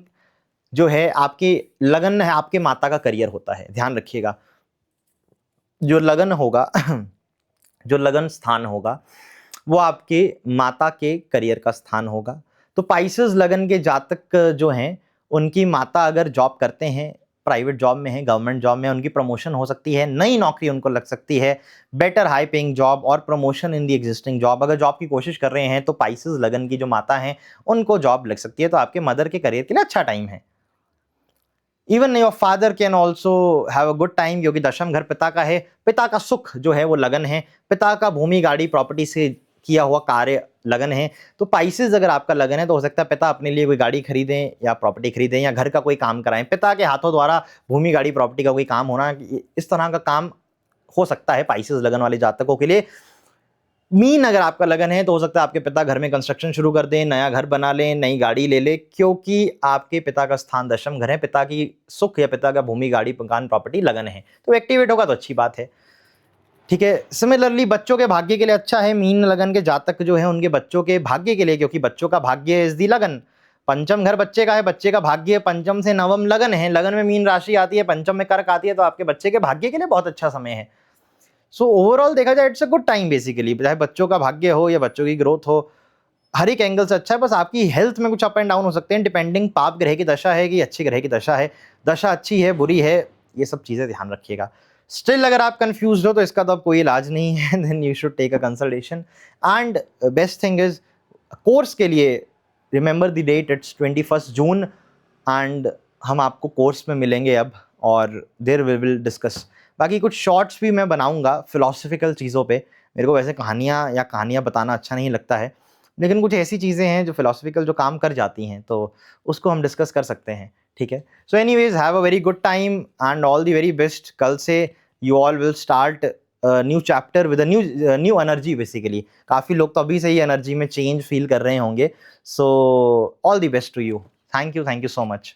जो है, आपकी लगन है, आपके माता का करियर होता है, ध्यान रखिएगा। जो लगन होगा जो लगन स्थान होगा वो आपके माता के करियर का स्थान होगा। तो पाइसेस लगन के जातक जो हैं, उनकी माता अगर जॉब करते हैं, प्राइवेट जॉब में है, गवर्नमेंट जॉब में, उनकी प्रमोशन हो सकती है, नई नौकरी उनको लग सकती है, बेटर हाई पेइंग जॉब और promotion in the existing job. अगर जॉब की कोशिश कर रहे हैं तो पाइसेस लगन की जो माता हैं उनको जॉब लग सकती है। तो आपके मदर के करियर के लिए अच्छा टाइम है। Even your father can also have a good time, क्योंकि दशम घर पिता का है। पिता का सुख जो है वो लगन है, पिता का भूमि गाड़ी प्रॉपर्टी से किया हुआ कार्य लगन है। तो पाइसेस अगर आपका लगन है तो हो सकता है पिता अपने लिए कोई गाड़ी खरीदें या प्रॉपर्टी खरीदें या घर का कोई काम कराएं, पिता के हाथों द्वारा भूमि गाड़ी प्रॉपर्टी का कोई काम होना, इस तरह का काम हो सकता है पाइसेस लगन वाले जातकों के लिए। मीन अगर आपका लगन है तो हो सकता है आपके पिता घर में कंस्ट्रक्शन शुरू कर दें, नया घर बना लें, नई गाड़ी ले लें, क्योंकि आपके पिता का स्थान दशम घर है, पिता की सुख या पिता का भूमि गाड़ी मकान प्रॉपर्टी लगन है, तो एक्टिवेट होगा तो अच्छी बात है। ठीक है। सिमिलरली बच्चों के भाग्य के लिए अच्छा है। मीन लगन के जातक जो है उनके बच्चों के भाग्य के लिए, क्योंकि बच्चों का भाग्य इज दी लगन। पंचम घर बच्चे का है, बच्चे का भाग्य है, पंचम से नवम लगन है, लगन में मीन राशि आती है, पंचम में कर्क आती है, तो आपके बच्चे के भाग्य के लिए बहुत अच्छा समय है। सो ओवरऑल देखा जाए it's a good time basically, चाहे बच्चों का भाग्य हो या बच्चों की ग्रोथ हो, हर एक एंगल से अच्छा है। बस आपकी हेल्थ में कुछ अप एंड डाउन हो सकते हैं, डिपेंडिंग पाप ग्रह की दशा है कि अच्छी ग्रह की दशा है, दशा अच्छी है बुरी है, ये सब चीज़ें ध्यान रखिएगा। स्टिल अगर आप कंफ्यूज हो तो इसका तो अब कोई इलाज नहीं है, then you should take a consultation. And best thing is course के लिए remember the date, it's 21 June and हम आपको कोर्स में मिलेंगे अब, और देर वी विल डिस्कस। बाकी कुछ शॉर्ट्स भी मैं बनाऊंगा फिलोसफिकल चीज़ों पे, मेरे को वैसे कहानियाँ बताना अच्छा नहीं लगता है, लेकिन कुछ ऐसी चीज़ें हैं जो फिलोसफिकल जो काम कर जाती हैं, तो उसको हम डिस्कस कर सकते हैं, ठीक है। So anyways have a very good time and all the very best. कल से you all will start new chapter with a new energy basically. काफ़ी लोग तो अभी से ही एनर्जी में चेंज फील कर रहे होंगे। So all the best to you. Thank you so much.